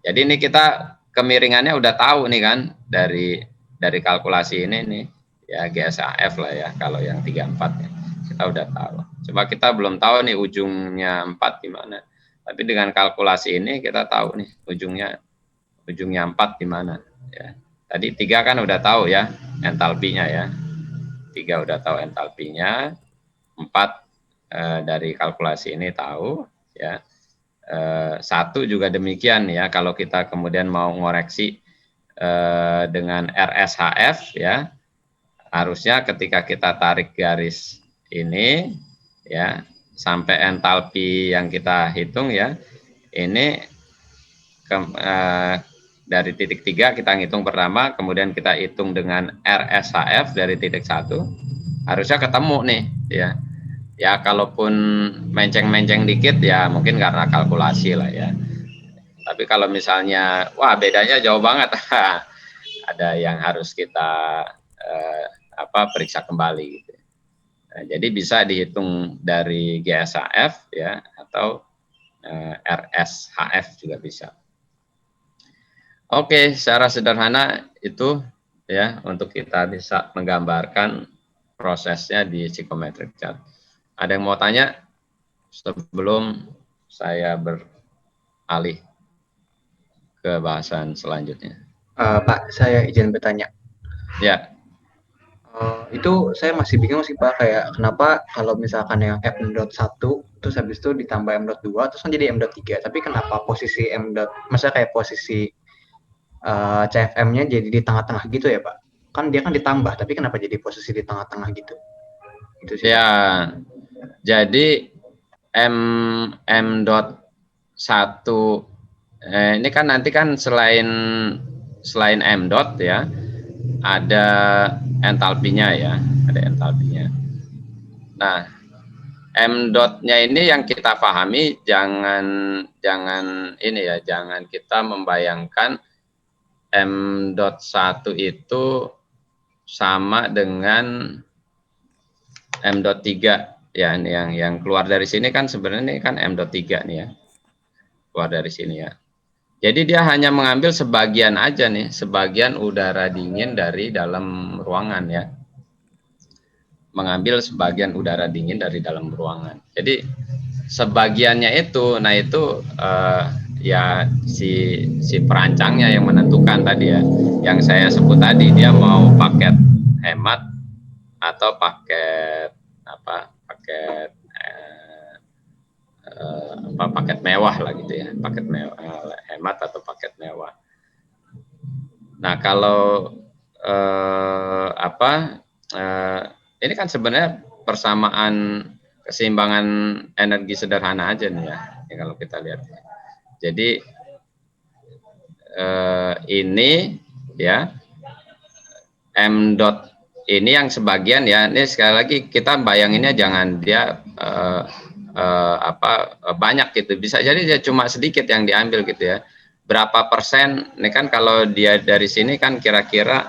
Jadi ini kita kemiringannya udah tahu nih kan dari kalkulasi ini nih. Ya GSHF lah ya kalau yang 34 ya. Kita udah tahu. Coba kita belum tahu nih ujungnya 4 di mana. Tapi dengan kalkulasi ini kita tahu nih ujungnya 4 di mana ya. Tadi 3 kan udah tahu ya entalpinya ya. 3 udah tahu entalpinya. 4 dari kalkulasi ini tahu ya. 1 juga demikian ya kalau kita kemudian mau ngoreksi dengan RSHF ya. Harusnya ketika kita tarik garis ini ya sampai entalpi yang kita hitung ya ini dari titik 3 kita ngitung pertama, kemudian kita hitung dengan RSHF dari titik 1 harusnya ketemu nih ya. Ya kalaupun menceng-menceng dikit ya mungkin karena kalkulasi lah ya. Tapi kalau misalnya wah bedanya jauh banget ada yang harus kita periksa kembali gitu. Nah, jadi bisa dihitung dari GSHF ya atau RSHF juga bisa. Oke, secara sederhana itu ya untuk kita bisa menggambarkan prosesnya di psychometric chart. Ada yang mau tanya sebelum saya beralih ke bahasan selanjutnya? Pak, saya izin bertanya. Ya. Itu saya masih bingung sih Pak, kayak kenapa kalau misalkan yang M.1 terus habis itu ditambah M.2 terus kan jadi M.3, tapi kenapa posisi maksudnya kayak posisi CFM-nya jadi di tengah-tengah gitu ya Pak? Kan dia kan ditambah, tapi kenapa jadi posisi di tengah-tengah gitu? Itu sih. Ya, jadi M.1 ini kan nanti kan selain M dot ya ada entalpinya ya, ada entalpinya. Nah, M dotnya ini yang kita pahami jangan ini ya, jangan kita membayangkan M.1 itu sama dengan M.3 ya, ini yang keluar dari sini kan sebenarnya ini kan M.3 nih ya. Keluar dari sini ya. Jadi dia hanya mengambil sebagian aja nih, sebagian udara dingin dari dalam ruangan ya. Mengambil sebagian udara dingin dari dalam ruangan. Jadi sebagiannya itu, nah itu ya si perancangnya yang menentukan tadi ya. Yang saya sebut tadi dia mau paket hemat atau paket paket mewah lah gitu ya, paket mewah, hemat atau paket mewah. Nah kalau ini kan sebenarnya persamaan keseimbangan energi sederhana aja nih ya, kalau kita lihat. Jadi ini ya M dot ini yang sebagian ya, ini sekali lagi kita bayanginnya jangan dia banyak gitu, bisa jadi dia cuma sedikit yang diambil gitu ya. Berapa persen? Ini kan kalau dia dari sini kan kira-kira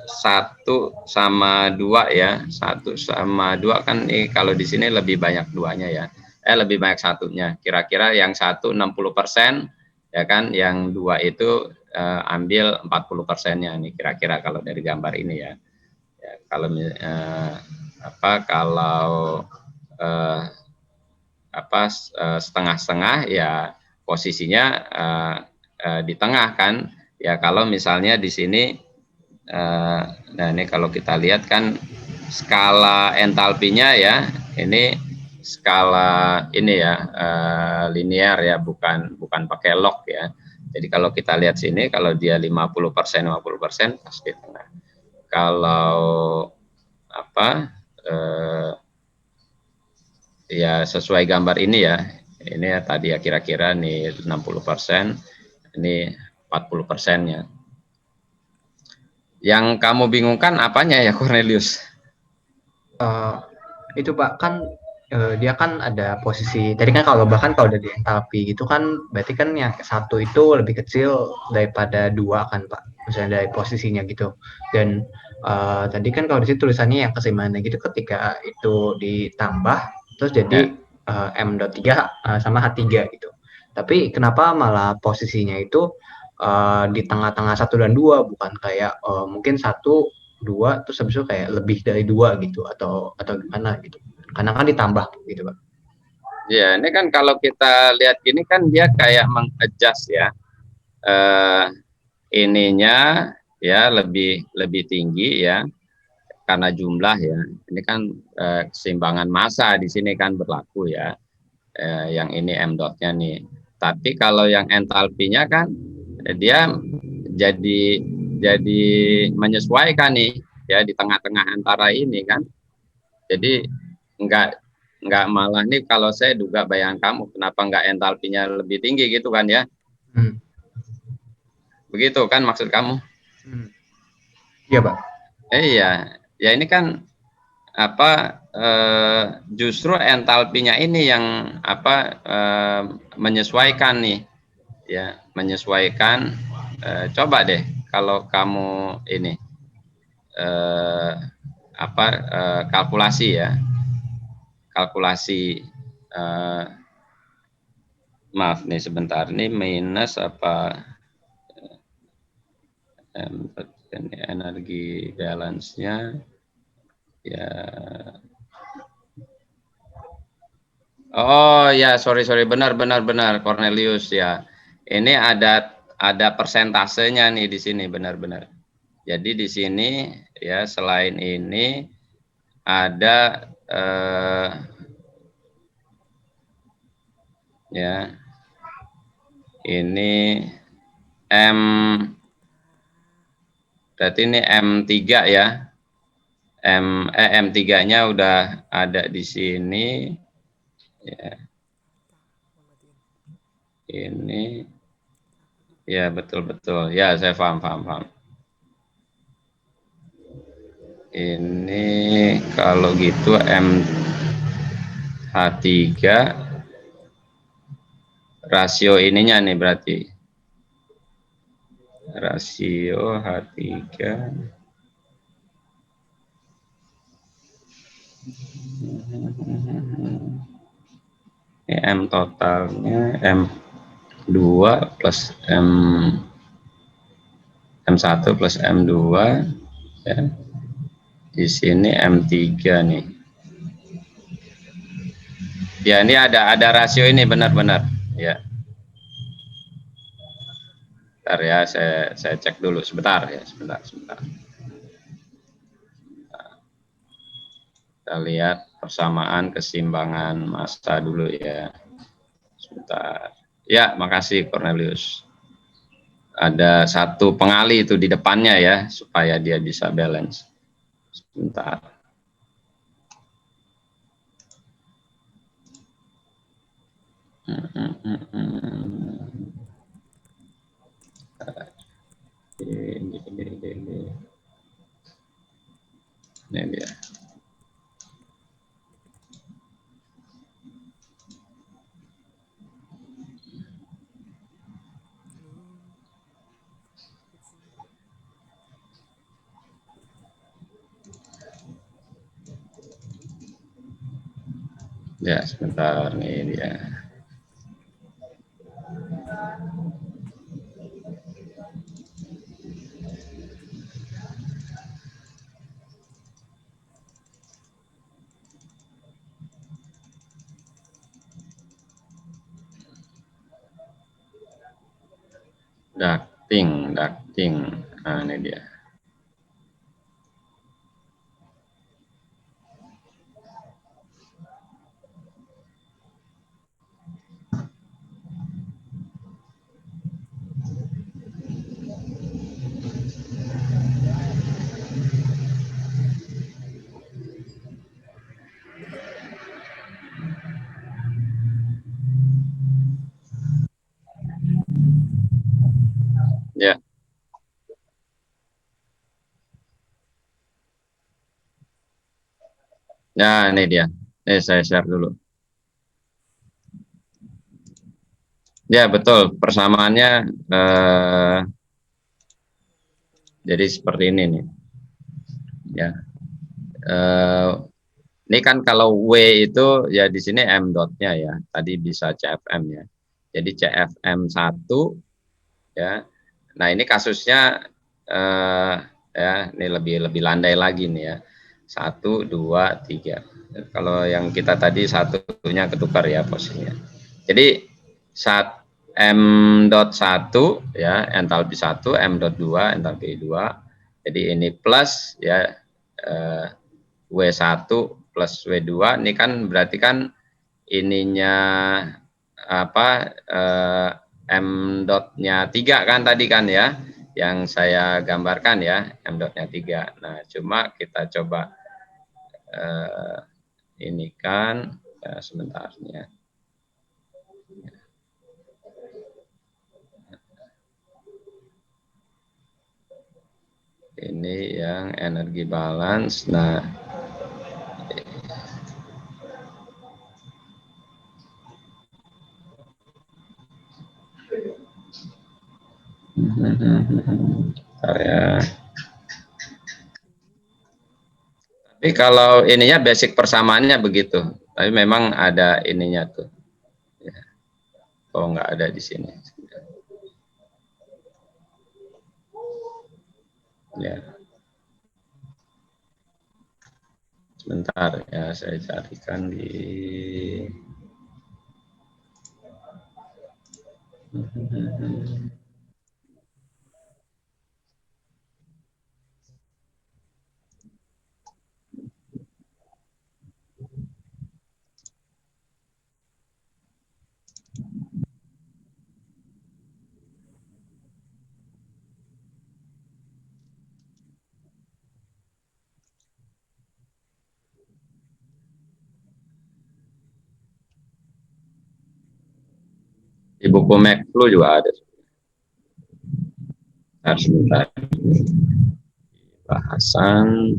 1/2 ya, 1/2 kan nih, kalau di sini lebih banyak duanya ya, lebih banyak satunya. Kira-kira yang 1 60% ya kan, yang 2 itu ambil 40%-nya nih kira-kira kalau dari gambar ini ya. Ya kalau setengah-setengah ya posisinya di tengah kan ya. Kalau misalnya di sini nah ini kalau kita lihat kan skala entalpinya ya, ini skala ini ya linear ya, bukan pakai log ya. Jadi kalau kita lihat sini, kalau dia 50% 50% pasti tengah. Kalau ya sesuai gambar ini ya, ini ya tadi ya kira-kira nih 60%, ini 40%-nya. Yang kamu bingungkan apanya ya Cornelius? Itu Pak kan dia kan ada posisi tadi kan, kalau bahkan kalau udah di entalpi gitu kan berarti kan yang satu itu lebih kecil daripada 2 kan Pak, misalnya dari posisinya gitu. Dan tadi kan kalau di situ tulisannya yang keseimbangan gitu, ketika itu ditambah terus jadi M.3 sama H3 gitu. Tapi kenapa malah posisinya itu di tengah-tengah 1 dan 2, bukan kayak mungkin 1 2 terus habis itu kayak lebih dari 2 gitu, atau gimana gitu, karena kan ditambah gitu Pak. Ya ini kan kalau kita lihat gini kan dia kayak mengadjust ya, ininya ya lebih tinggi ya karena jumlah ya. Ini kan keseimbangan massa di sini kan berlaku ya, yang ini M dotnya nih. Tapi kalau yang entalpinya kan dia jadi menyesuaikan nih ya di tengah-tengah antara ini kan. Jadi enggak malah nih, kalau saya duga bayangan kamu, kenapa enggak entalpinya lebih tinggi gitu kan ya. Begitu kan maksud kamu? Iya Pak. Iya ya, ini kan justru entalpinya ini yang menyesuaikan nih ya, menyesuaikan. Coba deh kalau kamu ini kalkulasi ya, kalkulasi maaf nih sebentar, ini minus energi balance-nya ya. Oh ya, sorry benar Cornelius ya. Ini ada persentasenya nih di sini, benar. Jadi di sini ya, selain ini ada ya ini berarti ini M3 ya. M3-nya udah ada di sini ya. Ini ya, betul ya, saya paham. Ini kalau gitu MH3 rasio ininya nih, berarti rasio H3 ini M totalnya M2 plus M1 plus M2 ya. Di sini M3 nih. Ya, ini ada rasio ini, benar ya. Bentar ya, saya cek dulu sebentar ya, sebentar. Kita lihat persamaan keseimbangan massa dulu ya. Sebentar. Ya, makasih Cornelius. Ada satu pengali itu di depannya ya, supaya dia bisa balance. Sebentar. Ini. Ini dia. Ya, sebentar nih dia. Ducting. Nah, ini dia. Ya. Ya, ini dia. Saya share dulu. Ya, betul. Persamaannya jadi seperti ini nih. Ya. Ini kan kalau W itu ya di sini M dotnya ya. Tadi bisa CFM ya. Jadi CFM 1 ya. Nah, ini kasusnya ya, ini lebih landai lagi nih ya. 1 2 3. Kalau yang kita tadi satunya ketukar ya posisinya. Jadi saat M.1 ya, entalpi 1, M.2 entalpi 2. Jadi ini plus ya, W1 plus W2, ini kan berarti kan ininya apa, M dotnya 3 kan tadi kan ya, yang saya gambarkan ya, M dotnya 3. Nah, cuma kita coba ini kan ya, sebentar ya. Ini yang energi balance. Nah, ya. Tapi kalau ininya basic persamaannya begitu. Tapi memang ada ininya tuh. Ya. Oh, nggak ada di sini. Ya. Sebentar ya, saya carikan di buku MacFlu juga ada. Sebentar. Bahasan.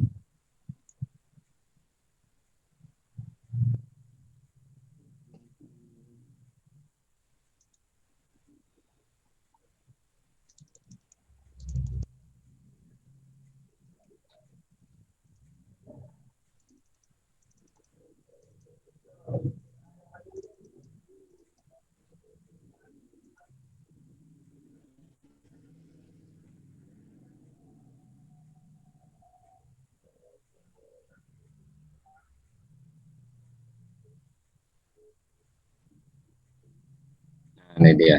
Ini dia.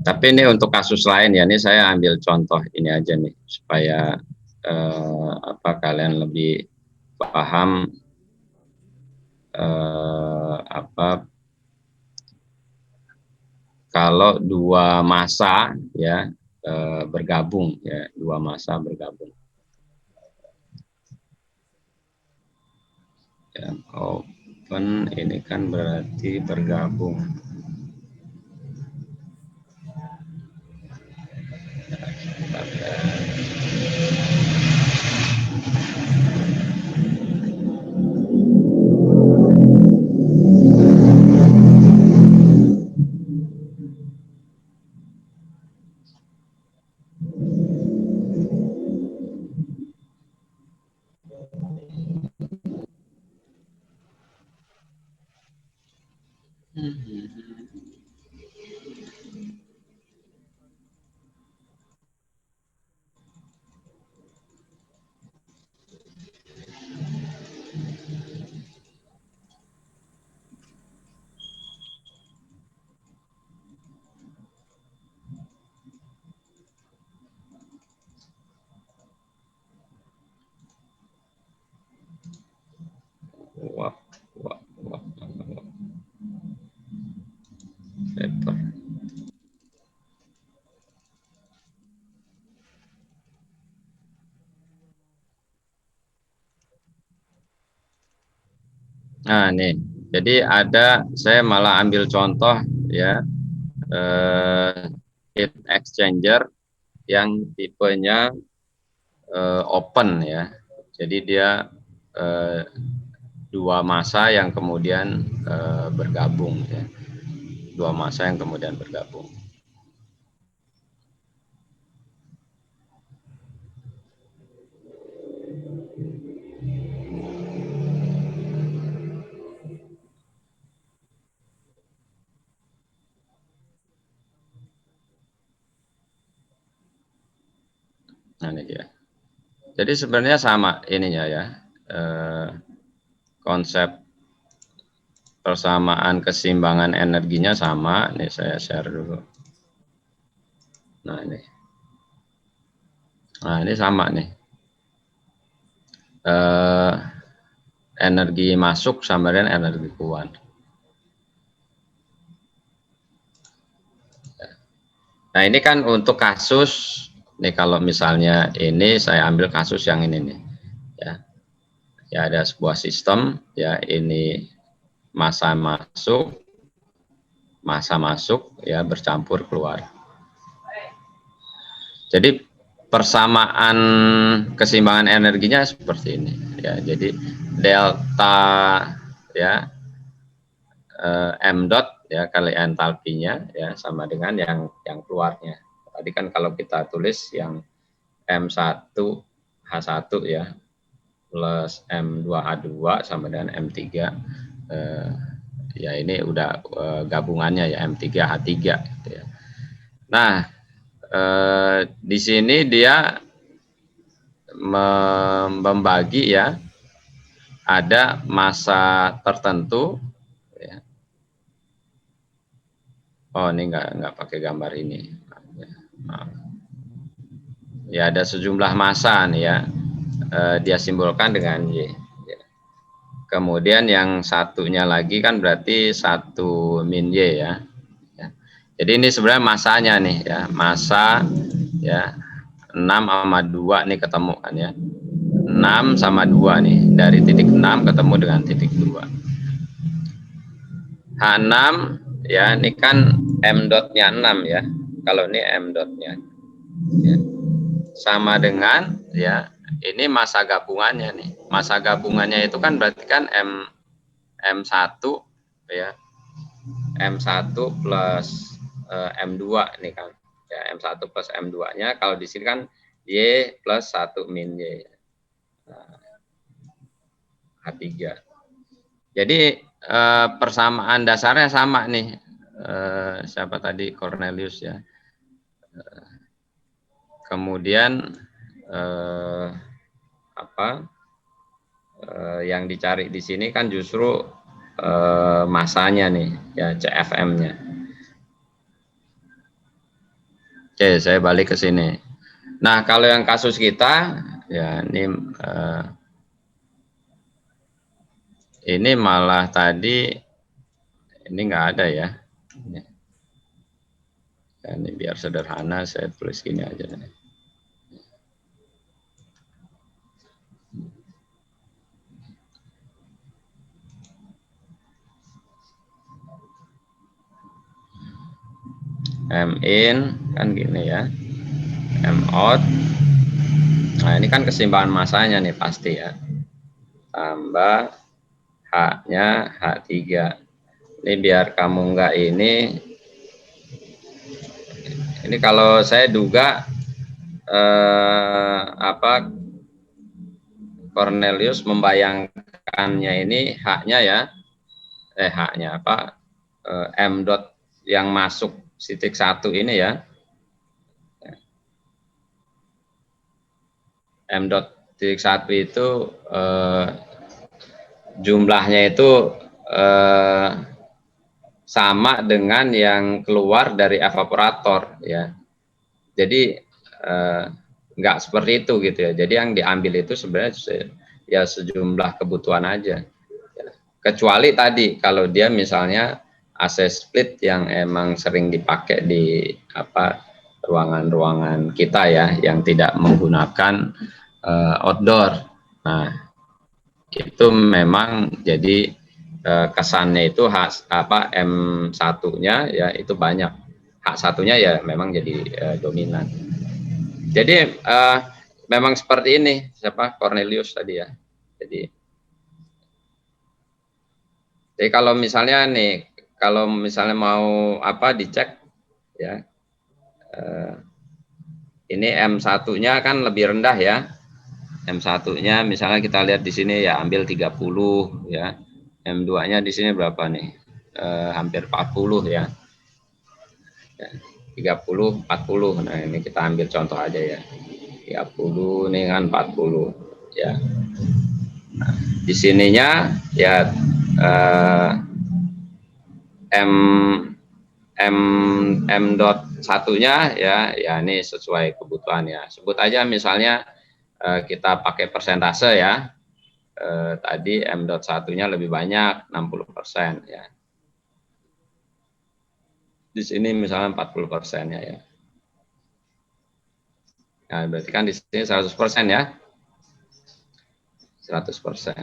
Tapi ini untuk kasus lain ya, ini saya ambil contoh ini aja nih supaya kalian lebih paham kalau dua massa ya bergabung ya, dua massa bergabung. Ya, open ini kan berarti bergabung. Wah, wah, wah, wah. Paper. Nah, nih. Jadi saya malah ambil contoh ya, heat exchanger yang tipenya open ya. Jadi dia dua massa yang kemudian bergabung ya. Dua massa yang kemudian bergabung. Nah, ini dia. Jadi sebenarnya sama ininya ya, konsep persamaan keseimbangan energinya sama. Nih saya share dulu. Nah ini sama nih. Energi masuk sama dengan energi keluar. Nah ini kan untuk kasus, nih kalau misalnya ini saya ambil kasus yang ini nih, ya ada sebuah sistem, ya ini massa masuk, ya bercampur keluar. Jadi persamaan keseimbangan energinya seperti ini, ya. Jadi delta ya m dot ya kali entalpinya ya sama dengan yang keluarnya. Tadi kan kalau kita tulis yang M1 H1 ya plus M2H2 sama dengan M3 ya ini udah gabungannya ya M3H3 gitu ya. Nah, di sini dia membagi ya ada massa tertentu ya. Oh, ini nggak pakai gambar ini. Maaf. Ya ada sejumlah massa nih ya. Dia simbolkan dengan Y. Kemudian yang satunya lagi kan berarti 1 min Y ya. Jadi ini sebenarnya masanya nih ya. Massa ya 6 sama 2 nih ketemu kan ya. 6 sama 2 nih. Dari titik 6 ketemu dengan titik 2. H6 ya ini kan M dotnya 6 ya. Kalau ini M dotnya ya. Sama dengan ya ini massa gabungannya nih. Massa gabungannya itu kan berarti kan M1 ya. M1 plus M2 nih kan. Ya, M1 plus M2-nya kalau di sini kan Y plus 1 min Y. H3. Jadi persamaan dasarnya sama nih. Siapa tadi Cornelius ya. Kemudian yang dicari di sini kan justru masanya nih ya CFM-nya. Oke, saya balik ke sini. Nah, kalau yang kasus kita ya ini malah tadi ini nggak ada ya. Ini biar sederhana saya tulis gini aja nih. M in kan gini ya, M out. Nah ini kan keseimbangan masanya nih pasti ya, tambah H-nya H3. Ini biar kamu enggak ini kalau saya duga Cornelius membayangkannya ini H-nya ya, H-nya M dot yang masuk titik 1 ini ya. M dot titik 1 itu jumlahnya itu sama dengan yang keluar dari evaporator ya. Jadi nggak seperti itu gitu ya. Jadi yang diambil itu sebenarnya ya sejumlah kebutuhan aja. Kecuali tadi kalau dia misalnya AC split yang emang sering dipakai di ruangan-ruangan kita ya, yang tidak menggunakan outdoor. Nah, itu memang jadi kesannya itu M1-nya ya itu banyak. H1-nya ya memang jadi dominan. Jadi memang seperti ini Cornelius tadi ya. Jadi kalau misalnya mau dicek ya, ini M1-nya kan lebih rendah ya. M1-nya misalnya kita lihat di sini ya ambil 30 ya. M2-nya di sini berapa nih? Hampir 40 ya. 30, 40. Nah, ini kita ambil contoh aja ya. 30 ini kan 40 ya. Nah, di sininya ya M dot satunya ya ini sesuai kebutuhan ya. Sebut aja misalnya kita pakai persentase ya. Tadi M dot satunya lebih banyak 60% ya. Di sini misalnya 40% ya. Nah, berarti kan di sini 100% ya. 100%.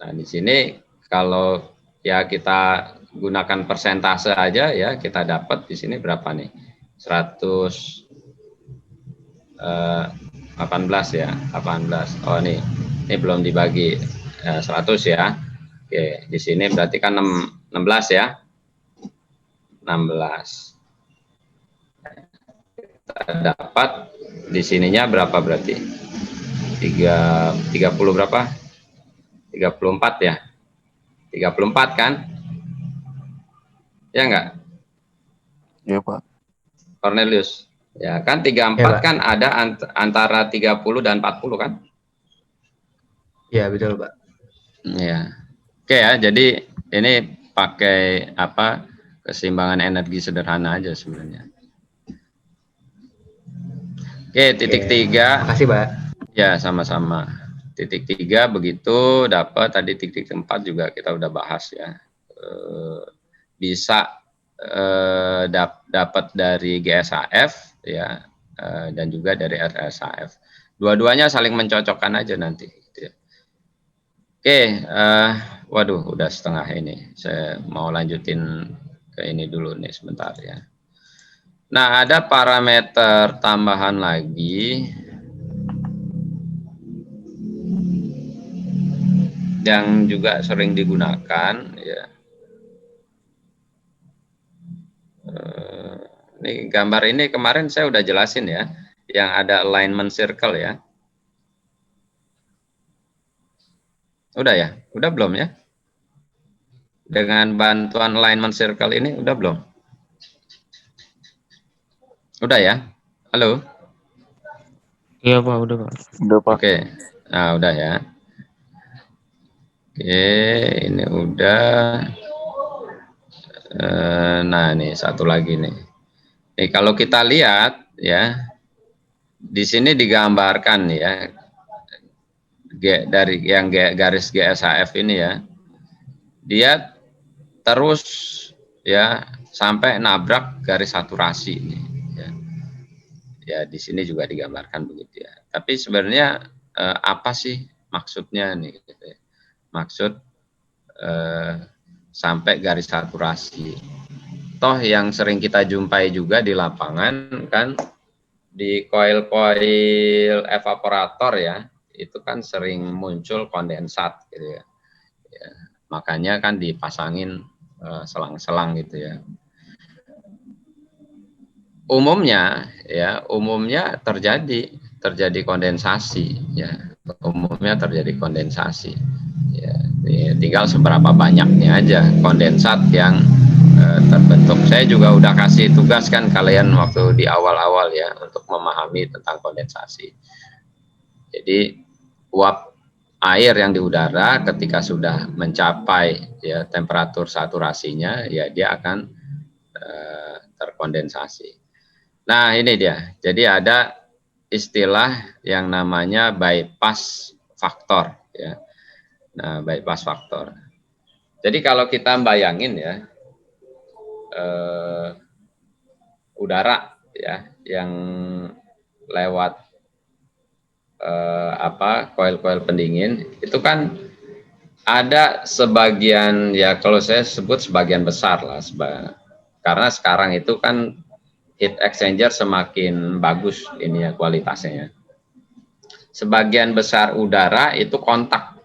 Nah, di sini kalau ya kita gunakan persentase aja ya, kita dapat di sini berapa nih? 118 ya, 18. Oh, ini belum dibagi 100 ya. Oke, di sini berarti kan 16 ya. 16. Kita dapat di sininya berapa berarti? 30 berapa? 34 ya. 34 kan? Ya enggak? Iya, Pak. Cornelius. Ya, kan 34 ya, kan ada antara 30 dan 40 kan? Iya, betul, Pak. Ya. Oke ya, jadi ini pakai keseimbangan energi sederhana aja sebenarnya. Oke, titik 3. Makasih, Pak. Ya, sama-sama. Titik 3 begitu dapat, tadi titik 4 juga kita udah bahas ya. Bisa dapat dari GSHF ya, dan juga dari RSHF. Dua-duanya saling mencocokkan aja nanti. Gitu ya. Oke, waduh, udah setengah ini. Saya mau lanjutin ke ini dulu nih sebentar ya. Nah, ada parameter tambahan lagi yang juga sering digunakan ya. Ini gambar ini kemarin saya udah jelasin ya, yang ada alignment circle ya. Udah ya? Udah belum ya? Dengan bantuan alignment circle ini udah belum? Udah ya? Halo? Iya Pak, udah Pak. Udah, Pak. Oke, nah udah ya. Oke, ini udah. Nah, nih satu lagi nih. Kalau kita lihat ya, di sini digambarkan ya, dari yang garis GSHF ini ya, dia terus ya sampai nabrak garis saturasi ini. Ya, di sini juga digambarkan begitu ya. Tapi sebenarnya apa sih maksudnya nih? Gitu ya. Maksud sampai garis saturasi. Toh yang sering kita jumpai juga di lapangan kan, di koil-koil evaporator ya, itu kan sering muncul kondensat gitu ya. Ya, makanya kan dipasangin selang-selang gitu ya. Umumnya terjadi kondensasi ya. Umumnya terjadi kondensasi ya. tinggal seberapa banyaknya aja kondensat yang terbentuk. Saya juga udah kasih tugas kan kalian waktu di awal-awal ya untuk memahami tentang kondensasi. Jadi uap air yang di udara ketika sudah mencapai ya temperatur saturasinya, ya dia akan terkondensasi. Nah ini dia, jadi ada istilah yang namanya bypass faktor ya. Nah bypass faktor. Jadi kalau kita bayangin ya udara ya yang lewat koil-koil pendingin itu kan ada sebagian, ya kalau saya sebut sebagian besar lah, karena sekarang itu kan heat exchanger semakin bagus ini ya kualitasnya. Sebagian besar udara itu kontak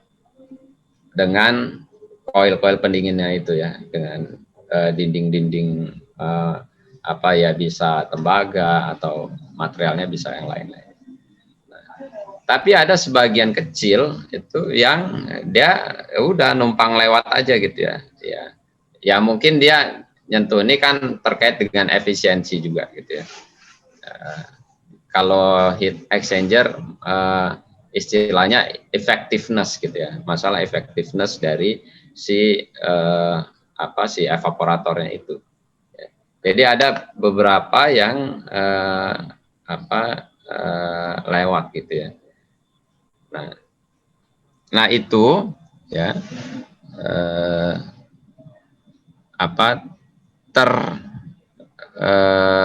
dengan koil-koil pendinginnya itu ya, dengan dinding-dinding bisa tembaga atau materialnya bisa yang lain-lain. Tapi ada sebagian kecil itu yang dia udah numpang lewat aja gitu ya. Ya mungkin dia nyentuh, ini kan terkait dengan efisiensi juga gitu ya. Kalau heat exchanger istilahnya effectiveness gitu ya. Masalah effectiveness dari si evaporatornya itu. Jadi ada beberapa yang lewat gitu ya. Nah itu ya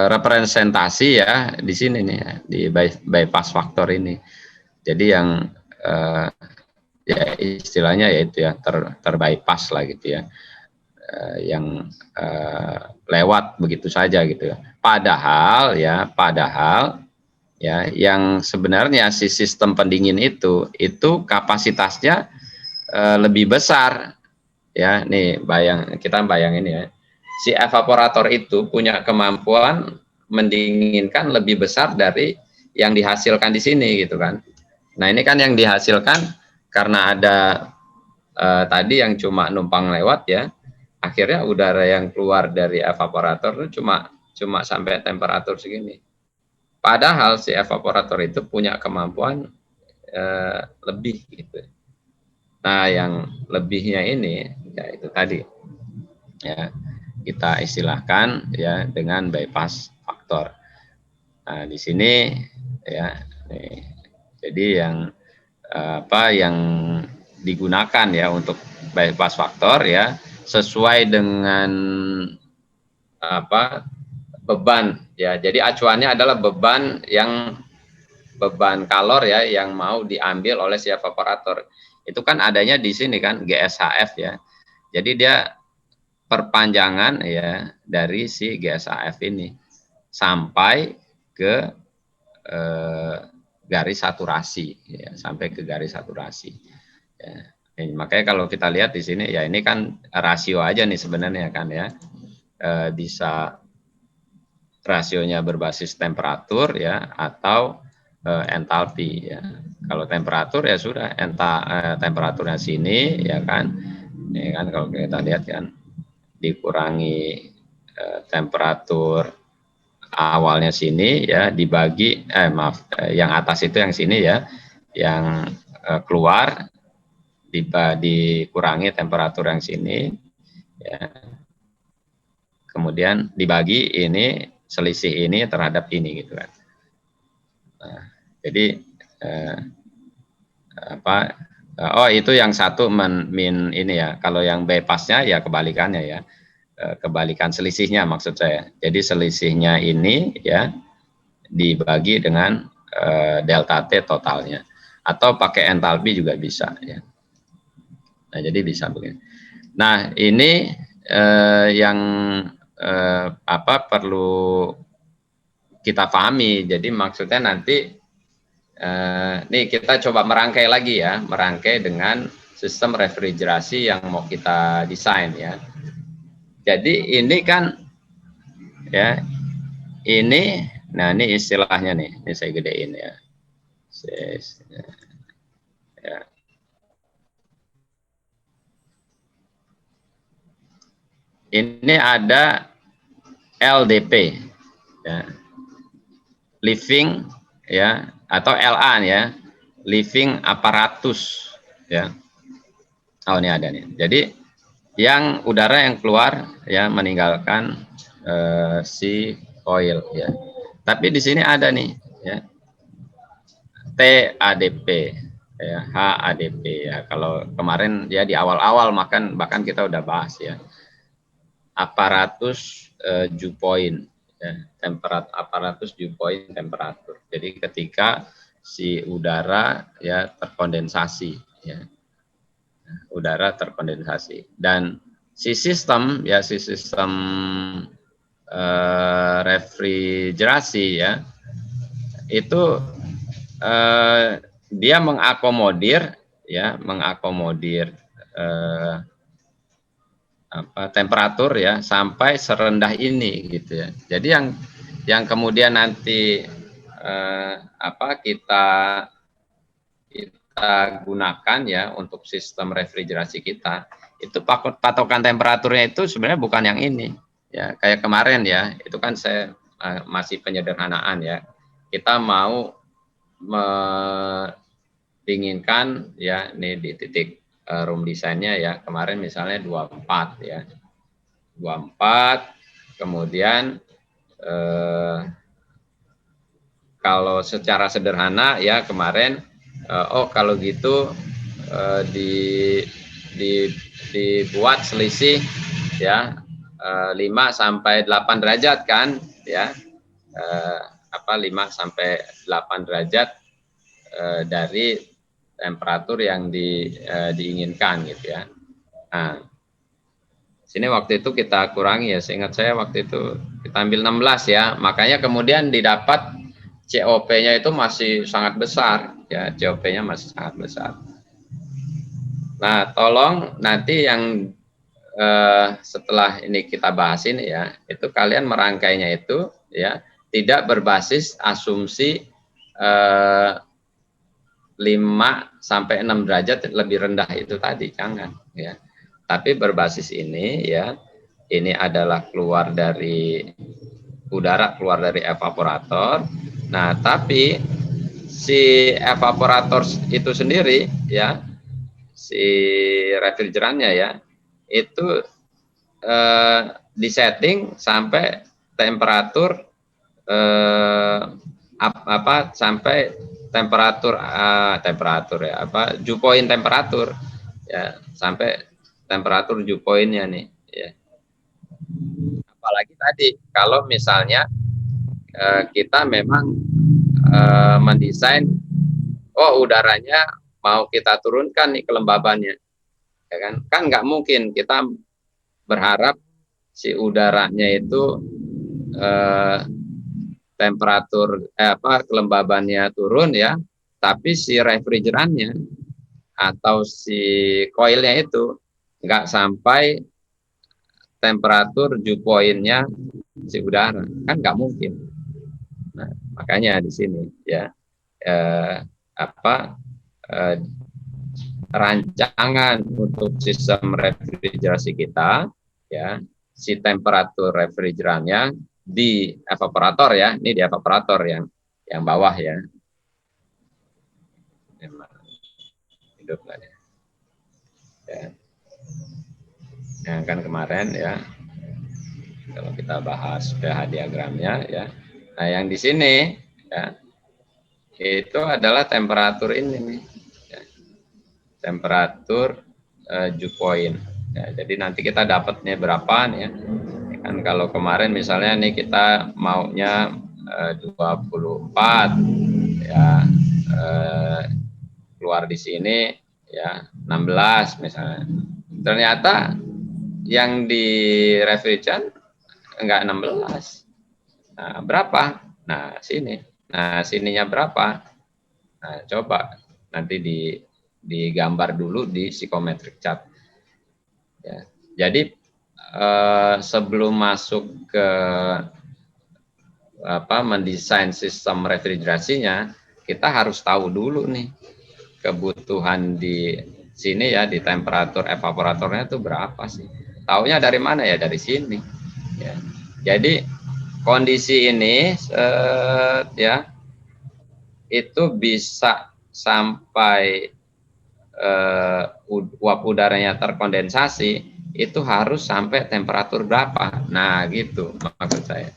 representasi ya di sini nih ya, di bypass faktor ini. Jadi yang ya istilahnya yaitu ya terbypass lah gitu ya, yang lewat begitu saja gitu ya. Padahal ya yang sebenarnya si sistem pendingin itu kapasitasnya lebih besar ya. Nih kita bayangin ya, si evaporator itu punya kemampuan mendinginkan lebih besar dari yang dihasilkan di sini gitu kan. Nah ini kan yang dihasilkan karena ada tadi yang cuma numpang lewat ya, akhirnya udara yang keluar dari evaporator itu cuma sampai temperatur segini. Padahal si evaporator itu punya kemampuan lebih gitu. Nah, yang lebihnya ini ya itu tadi ya kita istilahkan ya dengan bypass faktor. Nah, di sini ya nih, jadi yang digunakan ya untuk bypass faktor ya sesuai dengan beban ya. Jadi acuannya adalah beban kalor ya yang mau diambil oleh si evaporator. Itu kan adanya di sini kan GSHF ya. Jadi dia perpanjangan ya dari si GSHF ini sampai ke garis saturasi ya, sampai ke garis saturasi. Ya. Makanya kalau kita lihat di sini ya ini kan rasio aja nih sebenarnya kan ya. Bisa rasionya berbasis temperatur ya atau entalpi ya. Kalau temperatur ya sudah temperaturnya sini ya kan. Ini kan kalau kita lihat kan dikurangi temperatur awalnya sini ya dibagi yang atas itu yang sini ya, yang keluar dikurangi temperatur yang sini ya. Kemudian dibagi ini selisih ini terhadap ini gitu kan. Nah, jadi itu yang satu min ini ya. Kalau yang bypassnya ya kebalikannya ya, kebalikan selisihnya maksud saya. Jadi selisihnya ini ya dibagi dengan delta T totalnya, atau pakai entalpi juga bisa ya. Nah jadi bisa begini. Nah ini yang perlu kita pahami. Jadi maksudnya nanti nih kita coba merangkai lagi ya, merangkai dengan sistem refrigerasi yang mau kita desain ya. Jadi ini kan ya ini, nah ini istilahnya nih, ini saya gedein ya. Ya. ini ada LDP, ya, living, ya, atau LA ya, living apparatus, ya. Oh, ini ada nih. Jadi yang udara yang keluar ya meninggalkan si coil, ya. Tapi di sini ada nih, ya, TADP, ya, HADP, ya. Kalau kemarin ya di awal-awal bahkan kita udah bahas ya, aparatus dew point, ya, aparatus dew point temperatur. Jadi ketika si udara ya terkondensasi, ya, udara terkondensasi, dan si sistem refrigerasi ya itu dia mengakomodir temperatur ya sampai serendah ini gitu ya. Jadi yang kemudian nanti kita gunakan ya untuk sistem refrigerasi kita, itu patokan temperaturnya itu sebenarnya bukan yang ini ya, kayak kemarin ya, itu kan saya masih penyederhanaan ya, kita mau mendinginkan ya, ini di titik room desainnya ya, kemarin misalnya 24 ya, 24, kemudian kalau secara sederhana ya kemarin, kalau gitu dibuat selisih ya 5 sampai 8 derajat kan ya, 5 sampai 8 derajat dari temperatur yang diinginkan gitu ya. Nah, sini waktu itu kita kurangi ya, seingat saya waktu itu kita ambil 16 ya, makanya kemudian didapat COP-nya itu masih sangat besar ya, COP-nya masih sangat besar. Nah, tolong nanti yang setelah ini kita bahas ini ya, itu kalian merangkainya itu ya tidak berbasis asumsi 5 sampai 6 derajat lebih rendah itu tadi, jangan ya. Tapi berbasis ini ya, ini adalah keluar dari udara, keluar dari evaporator. Nah, tapi si evaporator itu sendiri ya, si refrigerannya ya, itu disetting sampai temperatur sampai temperatur ya, dew point temperatur ya, sampai temperatur dew point-nya nih ya. Apalagi tadi kalau misalnya kita memang mendesain, udaranya mau kita turunkan nih kelembabannya, ya kan nggak mungkin kita berharap si udaranya itu temperatur kelembabannya turun ya, tapi si refrigerannya atau si coilnya itu nggak sampai temperatur dew point-nya si udara, kan nggak mungkin. Nah, makanya di sini ya rancangan untuk sistem refrigerasi kita ya, si temperatur refrigerannya di evaporator ya, ini di evaporator yang bawah ya, hidup lah ya. Yang kan kemarin ya, kalau kita bahas pH diagramnya ya. Nah, yang di sini ya, itu adalah temperatur ini nih, ya. Temperatur dew point. Ya, jadi nanti kita dapatnya berapa nih ya. Kan kalau kemarin misalnya nih kita maunya 24 ya, keluar di sini ya 16 misalnya. Ternyata yang di refrigeran enggak 16. Nah, berapa? Nah, sini. Nah, sininya berapa? Nah, coba nanti digambar dulu di psychometric chart. Ya. Jadi sebelum masuk ke mendesain sistem refrigerasinya, kita harus tahu dulu nih kebutuhan di sini ya, di temperatur evaporatornya itu berapa sih. Taunya dari mana ya? Dari sini. Ya. Jadi kondisi ini ya itu bisa sampai uap udaranya terkondensasi itu harus sampai temperatur berapa? Nah, gitu maksud saya.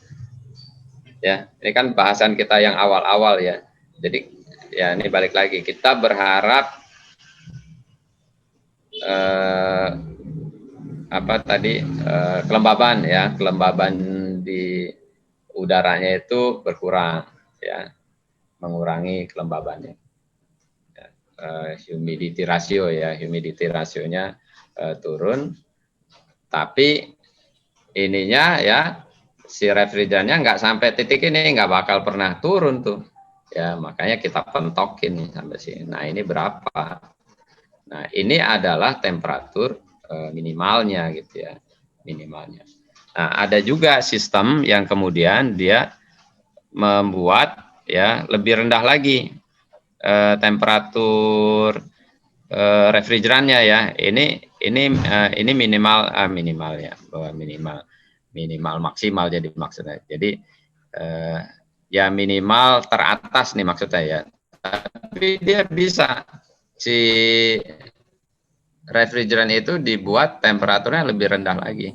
Ya, ini kan bahasan kita yang awal-awal ya. Jadi ya ini balik lagi kita berharap apa tadi kelembaban ya, kelembaban di udaranya itu berkurang ya, mengurangi kelembabannya. Ya, humidity ratio ya, humidity rasionya turun, tapi ininya ya si refrigerannya nggak sampai titik ini, nggak bakal pernah turun tuh ya, makanya kita pentokin nih sampai sini. Nah ini berapa? Nah ini adalah temperatur minimalnya gitu ya, minimalnya. Nah ada juga sistem yang kemudian dia membuat ya lebih rendah lagi temperatur refrigerannya ya. Ini minimal minimal ya, bahwa minimal maksimal jadi maksudnya. Jadi ya minimal teratas nih maksudnya ya. Tapi dia bisa si refrigeran itu dibuat temperaturnya lebih rendah lagi.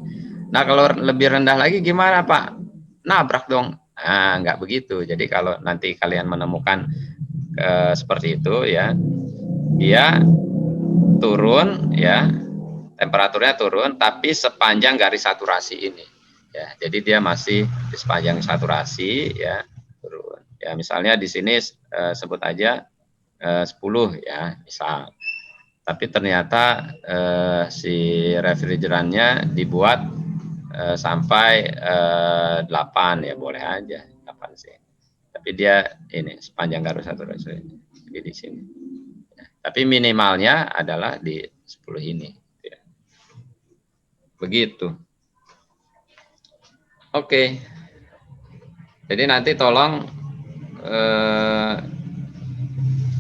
Nah kalau lebih rendah lagi gimana Pak? Nabrak dong. Nah, nggak begitu. Jadi kalau nanti kalian menemukan seperti itu ya, dia turun ya, temperaturnya turun, tapi sepanjang garis saturasi ini. Ya, jadi dia masih di sepanjang saturasi ya turun. Ya misalnya di sini sebut aja 10 ya misal. Tapi ternyata si refrigerannya dibuat sampai 8 ya boleh aja 8 sih. Tapi dia ini sepanjang garis saturasi ini. Jadi di sini. Ya, tapi minimalnya adalah di 10 ini. Ya. Begitu. Oke. Jadi nanti tolong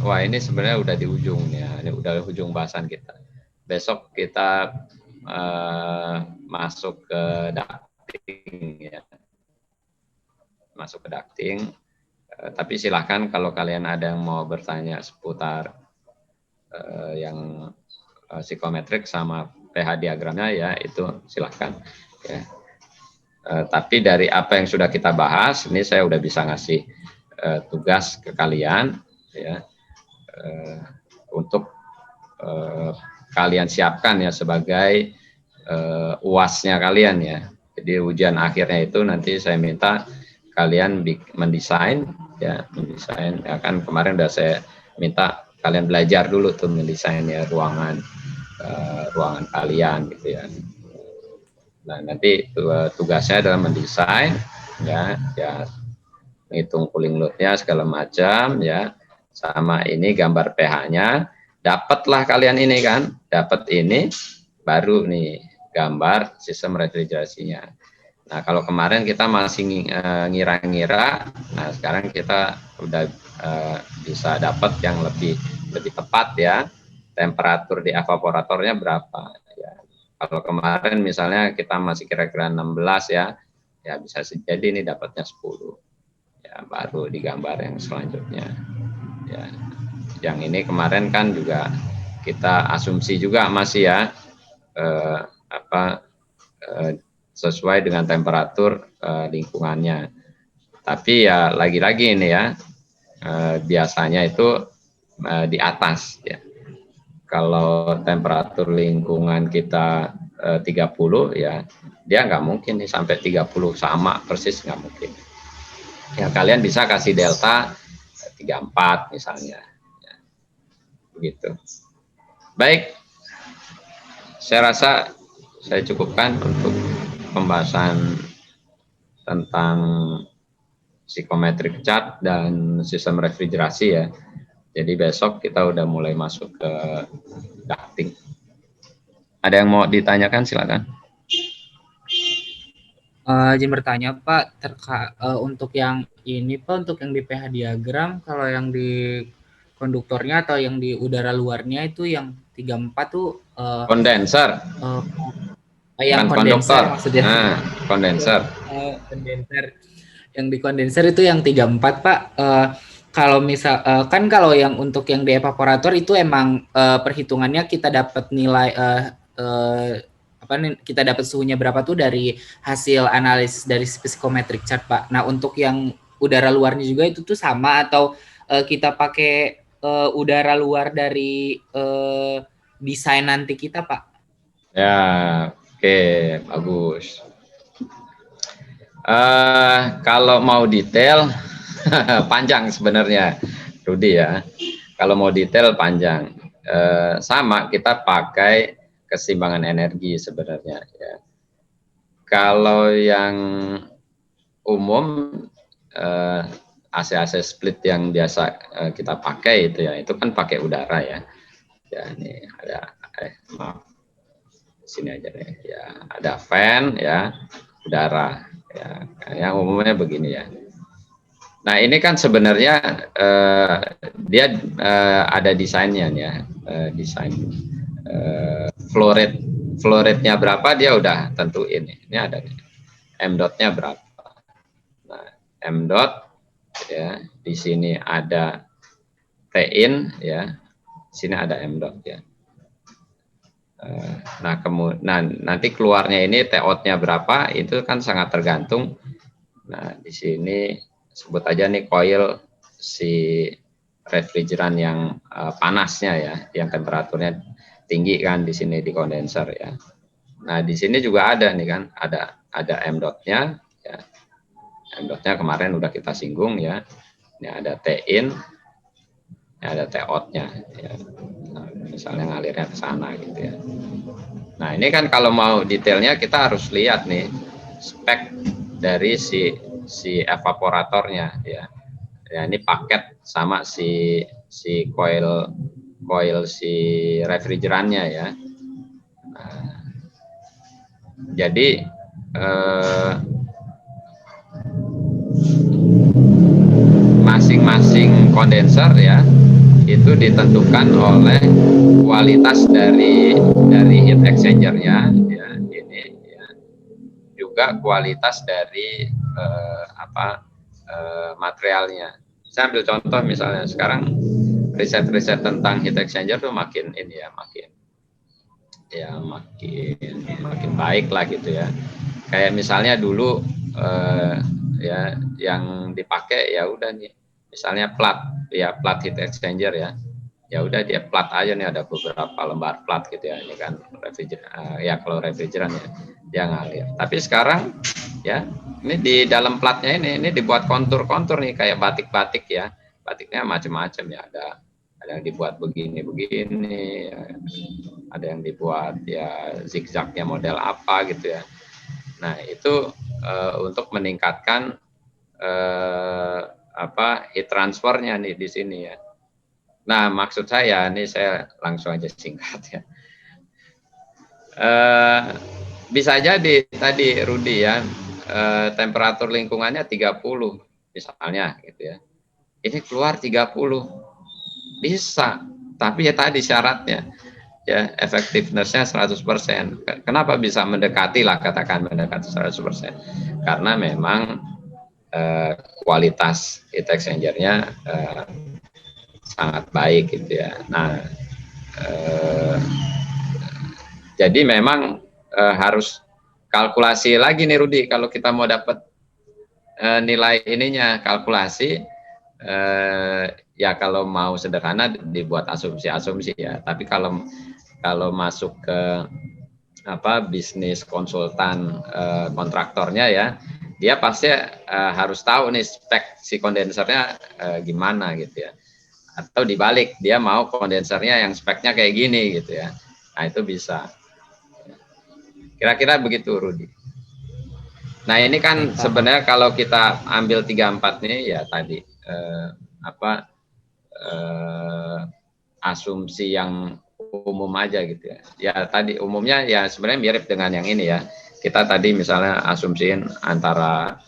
wah ini sebenarnya udah di ujung ya, ini udah di ujung bahasan kita. Besok kita masuk ke ducting ya, masuk ke ducting. Tapi silahkan kalau kalian ada yang mau bertanya seputar yang psikometrik sama pH diagramnya ya itu silahkan. Ya. Tapi dari apa yang sudah kita bahas, ini saya udah bisa ngasih tugas ke kalian ya. Untuk kalian siapkan ya sebagai UAS-nya kalian ya. Jadi ujian akhirnya itu nanti saya minta kalian mendesain ya, mendesain ya kan kemarin udah saya minta kalian belajar dulu tuh mendesain ya ruangan kalian gitu ya. Nah, nanti tugasnya adalah mendesain ya menghitung cooling load-nya segala macam ya. Sama ini gambar pH-nya, dapatlah kalian ini kan, dapat ini, baru nih gambar sistem refrigerasinya. Nah kalau kemarin kita masih ngira-ngira, nah sekarang kita udah bisa dapat yang lebih tepat ya, temperatur di evaporatornya berapa. Ya. Kalau kemarin misalnya kita masih kira-kira 16 ya bisa jadi ini dapatnya 10. Ya baru digambar yang selanjutnya. Ya, yang ini kemarin kan juga kita asumsi juga masih ya sesuai dengan temperatur lingkungannya. Tapi ya lagi-lagi ini ya biasanya itu di atas ya. Kalau temperatur lingkungan kita 30 ya dia nggak mungkin nih sampai 30 sama persis, nggak mungkin. Ya kalian bisa kasih delta 34 misalnya ya, begitu. Baik, saya rasa saya cukupkan untuk pembahasan tentang psikometrik chart dan sistem refrigerasi ya. Jadi besok kita udah mulai masuk ke ducting. Ada yang mau ditanyakan silakan. Izin bertanya Pak, untuk yang ini Pak, untuk yang di pH diagram, kalau yang di konduktornya atau yang di udara luarnya itu yang 34 tuh kondenser. Yang Bukan kondenser konduktor. maksudnya. Nah, kondenser. Kondenser. Yang di kondenser itu yang 34 Pak. Kalau misal kan kalau yang untuk yang di evaporator itu emang perhitungannya kita dapat nilai kita dapat suhunya berapa tuh dari hasil analisis dari psikometric chart Pak. Nah untuk yang udara luarnya juga itu tuh sama atau kita pakai udara luar dari desain nanti kita Pak? Ya, oke, bagus. Kalau mau detail panjang sebenarnya, Rudi ya. Kalau mau detail panjang. Sama kita pakai keseimbangan energi sebenarnya ya. Kalau yang umum AC-AC split yang biasa kita pakai itu ya, itu kan pakai udara ya. Ya ini ada maaf. Sini aja deh. Ya, ada fan ya, udara ya. Yang umumnya begini ya. Nah, ini kan sebenarnya dia ada desainnya ya, desain flow rate-nya berapa dia udah tentuin. Ini ada M dot-nya berapa. Nah, M dot ya, di sini ada T in ya, di sini ada M dot ya. Nah, kemudian nanti keluarnya ini T out-nya berapa itu kan sangat tergantung. Nah, di sini sebut aja nih coil si refrigeran yang panasnya ya, yang temperaturnya tinggi kan di sini di kondenser ya. Nah, di sini juga ada nih kan, ada M dot-nya ya. M dot-nya kemarin udah kita singgung ya. Ini ada T in, ini ada T out-nya ya. Nah, misalnya ngalirnya ke sana gitu ya. Nah, ini kan kalau mau detailnya kita harus lihat nih spek dari si evaporatornya ya. Ya ini paket sama si coil si refrigerannya ya. Nah, jadi masing-masing kondenser ya itu ditentukan oleh kualitas dari heat exchanger-nya ya, ini ya. Juga kualitas dari materialnya. Saya ambil contoh misalnya sekarang riset-riset tentang heat exchanger tuh makin ini ya, makin baik lah gitu ya. Kayak misalnya dulu ya yang dipakai ya udah nih misalnya plat heat exchanger ya. Ya udah dia plat aja nih, ada beberapa lembar plat gitu ya. Ini kan refrigeran ya, kalau refrigeran ya dia ngalir. Tapi sekarang ya ini di dalam platnya ini dibuat kontur-kontur nih kayak batik-batik ya. Batiknya macam-macam ya, ada yang dibuat begini-begini ya. Ada yang dibuat ya zigzagnya model apa gitu ya. Nah, itu untuk meningkatkan heat transfernya nih di sini ya. Nah, maksud saya, ini saya langsung aja singkat ya. Bisa jadi tadi Rudi ya, temperatur lingkungannya 30 misalnya gitu ya. Ini keluar 30. Bisa, tapi ya tadi syaratnya ya effectiveness-nya 100%. Kenapa bisa mendekati lah, katakan mendekati 100%? Karena memang kualitas heat exchanger-nya sangat baik gitu ya. Nah, jadi memang harus kalkulasi lagi nih Rudi kalau kita mau dapat nilai ininya, kalkulasi ya kalau mau sederhana dibuat asumsi-asumsi ya. Tapi kalau masuk ke bisnis konsultan kontraktornya ya, dia pasti harus tahu nih spek si kondensernya gimana gitu ya. Atau dibalik, dia mau kondensernya yang speknya kayak gini gitu ya. Nah, itu bisa. Kira-kira begitu, Rudi. Nah, ini kan sebenarnya kalau kita ambil 34 nih ya tadi asumsi yang umum aja gitu ya. Ya tadi umumnya ya sebenarnya mirip dengan yang ini ya. Kita tadi misalnya asumsiin antara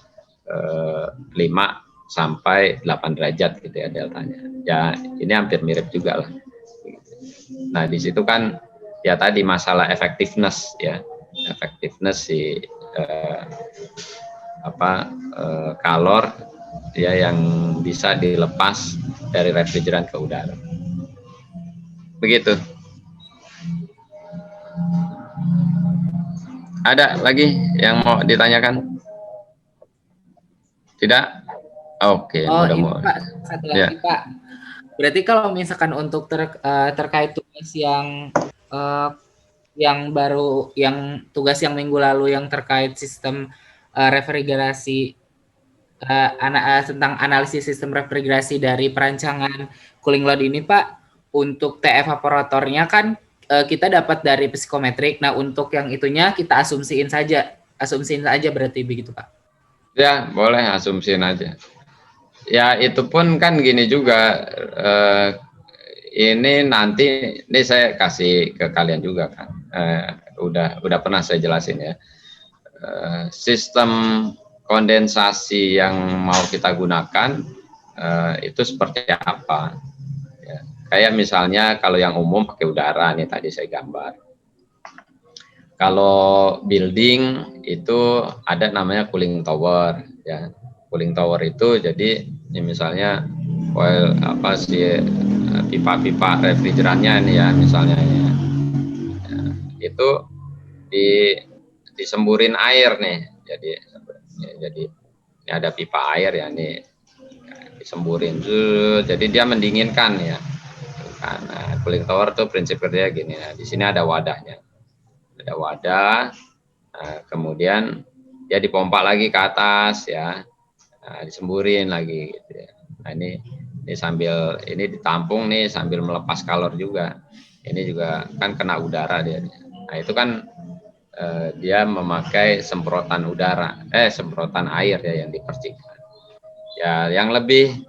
5 sampai 8 derajat gitu ya deltanya. Ya ini hampir mirip juga lah. Nah di situ kan ya tadi masalah effectiveness ya. effectiveness si kalor ya yang bisa dilepas dari refrigeran ke udara. Begitu. Ada lagi yang mau ditanyakan? Tidak? Oke, Oh, ini mudah-mudahan. Pak, satu lagi Ya. Pak. Berarti kalau misalkan untuk terkait tugas yang baru, yang tugas yang minggu lalu yang terkait sistem refrigerasi, tentang analisis sistem refrigerasi dari perancangan cooling load ini Pak, untuk TF evaporatornya kan kita dapat dari psikometrik. Nah, untuk yang itunya kita asumsiin saja berarti begitu Pak. Ya, boleh asumsiin aja. Ya, itu pun kan gini juga, ini nanti, ini saya kasih ke kalian juga kan, udah pernah saya jelasin ya, sistem kondensasi yang mau kita gunakan itu seperti apa. Ya, kayak misalnya kalau yang umum pakai udara, nih tadi saya gambar. Kalau building itu ada namanya cooling tower, ya. Cooling tower itu jadi ya misalnya coil pipa-pipa refrigerannya nih ya misalnya ya, itu disemburin air nih, jadi ini ada pipa air ya nih, disemburin jadi dia mendinginkan ya. Nah, cooling tower tuh prinsip kerja gini. Nah, di sini ada wadahnya, ada wadah, kemudian dia dipompa lagi ke atas ya. Nah, disemburin lagi gitu ya. Nah, ini sambil ini ditampung nih sambil melepas kalor juga. Ini juga kan kena udara dia. Nah, itu kan dia memakai semprotan semprotan air ya yang dipercikan. Ya, yang lebih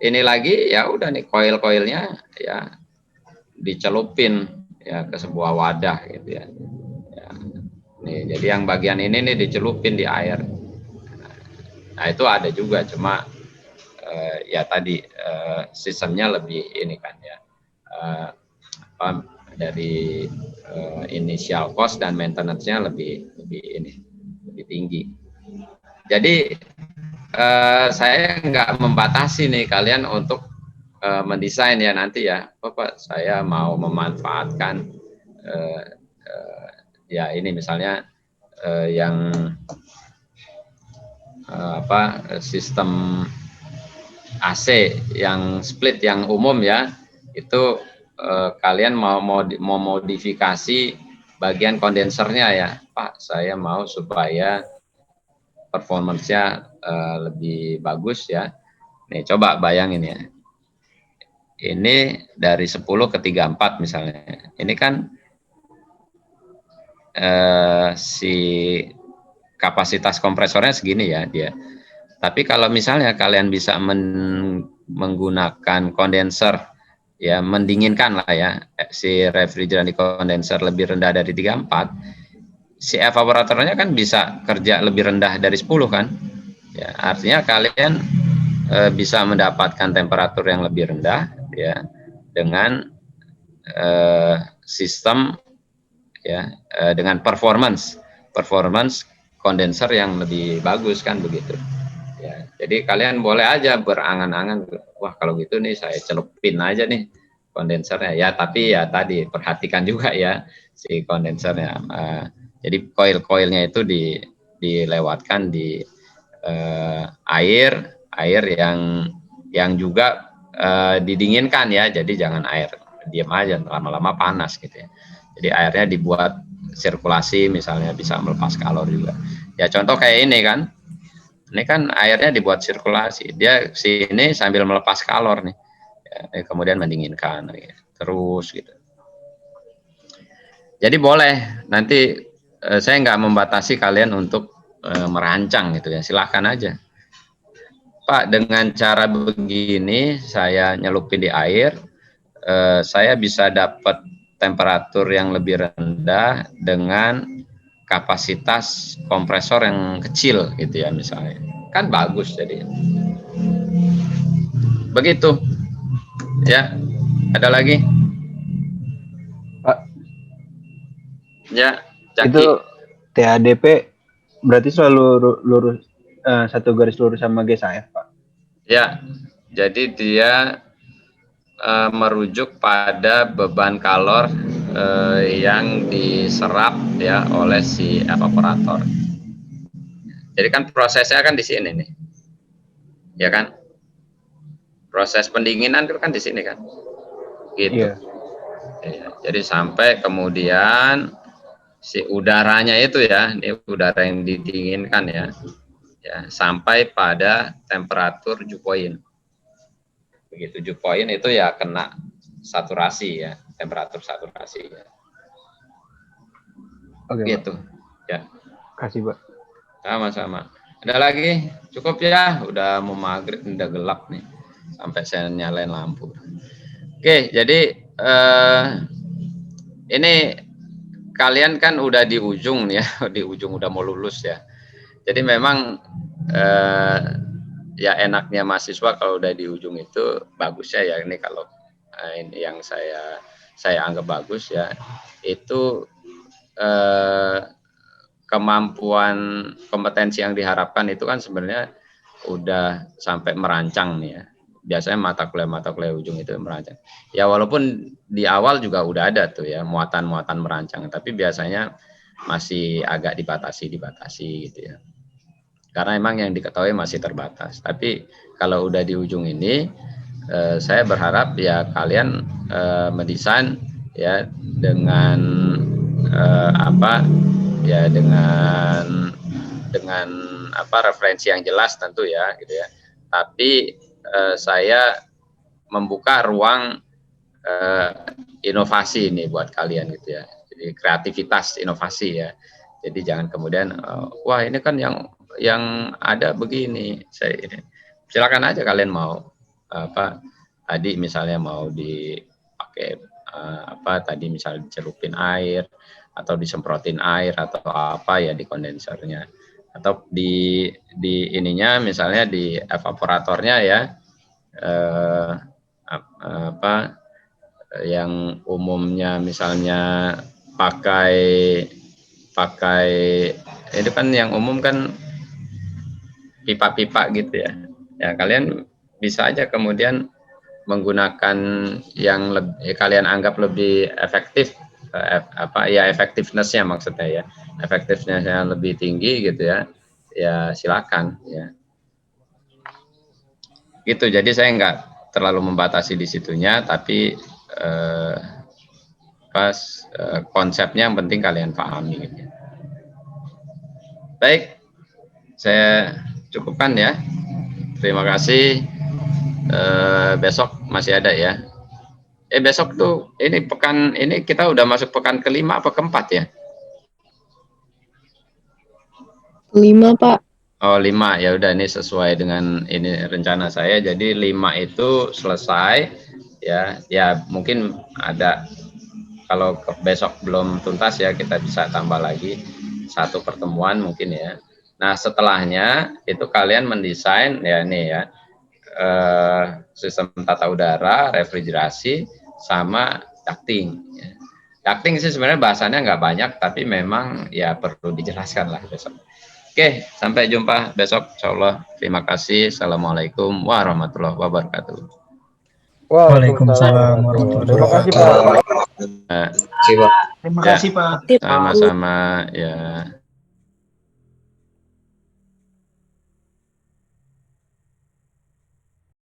ini lagi ya udah nih koil-koilnya ya dicelupin ya ke sebuah wadah gitu ya. Nih, jadi yang bagian ini nih dicelupin di air. Nah, itu ada juga, cuma ya tadi sistemnya lebih ini kan ya, dari initial cost dan maintenance-nya lebih tinggi. Jadi saya nggak membatasi nih kalian untuk mendesain ya nanti ya, Bapak saya mau memanfaatkan ya ini misalnya yang sistem AC yang split yang umum ya, itu kalian mau modifikasi bagian kondensernya ya, Pak saya mau supaya performance-nya lebih bagus ya. Nih coba bayangin ya, ini dari 10 ke 34 misalnya, ini kan si kapasitas kompresornya segini ya dia. Tapi kalau misalnya kalian bisa menggunakan kondenser ya, mendinginkan lah ya si refrigeran di kondenser lebih rendah dari 34, si evaporatornya kan bisa kerja lebih rendah dari 10 kan. Ya, artinya kalian bisa mendapatkan temperatur yang lebih rendah ya dengan sistem ya, dengan performance kondenser yang lebih bagus kan begitu ya. Jadi kalian boleh aja berangan-angan, wah kalau gitu nih saya celupin aja nih kondensernya ya, tapi ya tadi perhatikan juga ya si kondensernya, jadi koil-koilnya itu dilewatkan di air yang juga didinginkan ya, jadi jangan air diam aja lama-lama panas gitu ya. Jadi airnya dibuat sirkulasi, misalnya bisa melepas kalor juga. Ya contoh kayak ini kan airnya dibuat sirkulasi, dia sini sambil melepas kalor nih, ya, kemudian mendinginkan terus gitu. Jadi boleh nanti saya nggak membatasi kalian untuk merancang gitu ya, silahkan aja. Pak dengan cara begini saya nyelupin di air, saya bisa dapat temperatur yang lebih rendah dengan kapasitas kompresor yang kecil gitu ya misalnya, kan bagus. Jadi begitu ya. Ada lagi Pak? ya? Caki. Itu TADP berarti selalu lurus satu garis lurus sama GSAF, Pak. Ya, jadi dia merujuk pada beban kalor yang diserap ya oleh si evaporator. Jadi kan prosesnya kan di sini nih, ya kan? Proses pendinginan itu kan di sini kan, gitu. Iya. Ya, jadi sampai kemudian si udaranya itu ya, ini udara yang didinginkan ya, sampai pada temperatur dew point. Begitu dew point itu ya kena saturasi ya, temperatur saturasi ya. Oke, Gitu ya. Kasih, Pak. Sama-sama. Ada lagi? Cukup ya, udah mau maghrib, udah gelap nih, sampai saya nyalain lampu. Oke, jadi ini kalian kan udah di ujung ya, di ujung udah mau lulus ya. Jadi memang ya enaknya mahasiswa kalau udah di ujung itu bagusnya ya, ini kalau ini yang saya anggap bagus ya, itu kemampuan kompetensi yang diharapkan itu kan sebenarnya udah sampai merancang nih ya. Biasanya mata kuliah ujung itu merancang. Ya walaupun di awal juga udah ada tuh ya muatan-muatan merancang, tapi biasanya masih agak dibatasi gitu ya. Karena emang yang diketahui masih terbatas. Tapi kalau udah di ujung ini, saya berharap ya kalian mendesain ya dengan ya dengan referensi yang jelas tentu ya gitu ya. Tapi saya membuka ruang inovasi ini buat kalian gitu ya. Jadi kreativitas inovasi ya. Jadi jangan kemudian wah ini kan yang ada begini. Silakan aja kalian mau tadi misalnya mau dipakai tadi misalnya dicelupin air atau disemprotin air atau apa ya di kondensernya, atau di ininya misalnya di evaporatornya ya yang umumnya misalnya pakai itu kan yang umum kan pipa-pipa gitu ya. Ya kalian bisa aja kemudian menggunakan yang kalian anggap lebih efektif efektifnessnya maksudnya ya, efektifnessnya lebih tinggi gitu ya, ya silakan ya gitu. Jadi saya nggak terlalu membatasi di situnya, tapi konsepnya yang penting kalian pahami gitu. Baik, saya cukupkan ya, terima kasih. Besok masih ada ya. Besok tuh ini pekan ini kita udah masuk pekan kelima apa keempat ya? 5, Pak. Oh 5 ya udah, ini sesuai dengan ini rencana saya. Jadi 5 itu selesai ya mungkin ada kalau besok belum tuntas ya kita bisa tambah lagi 1 pertemuan mungkin ya. Nah setelahnya itu kalian mendesain ya ini ya sistem tata udara, refrigerasi, sama ducting. Ducting sih sebenarnya bahasannya nggak banyak, tapi memang ya perlu dijelaskan lah besok. Oke, sampai jumpa besok, insyaallah. Terima kasih. Assalamualaikum warahmatullahi wabarakatuh. Waalaikumsalam warahmatullahi wabarakatuh. Terima kasih, Pak. Terima kasih, Pak. Sama-sama ya.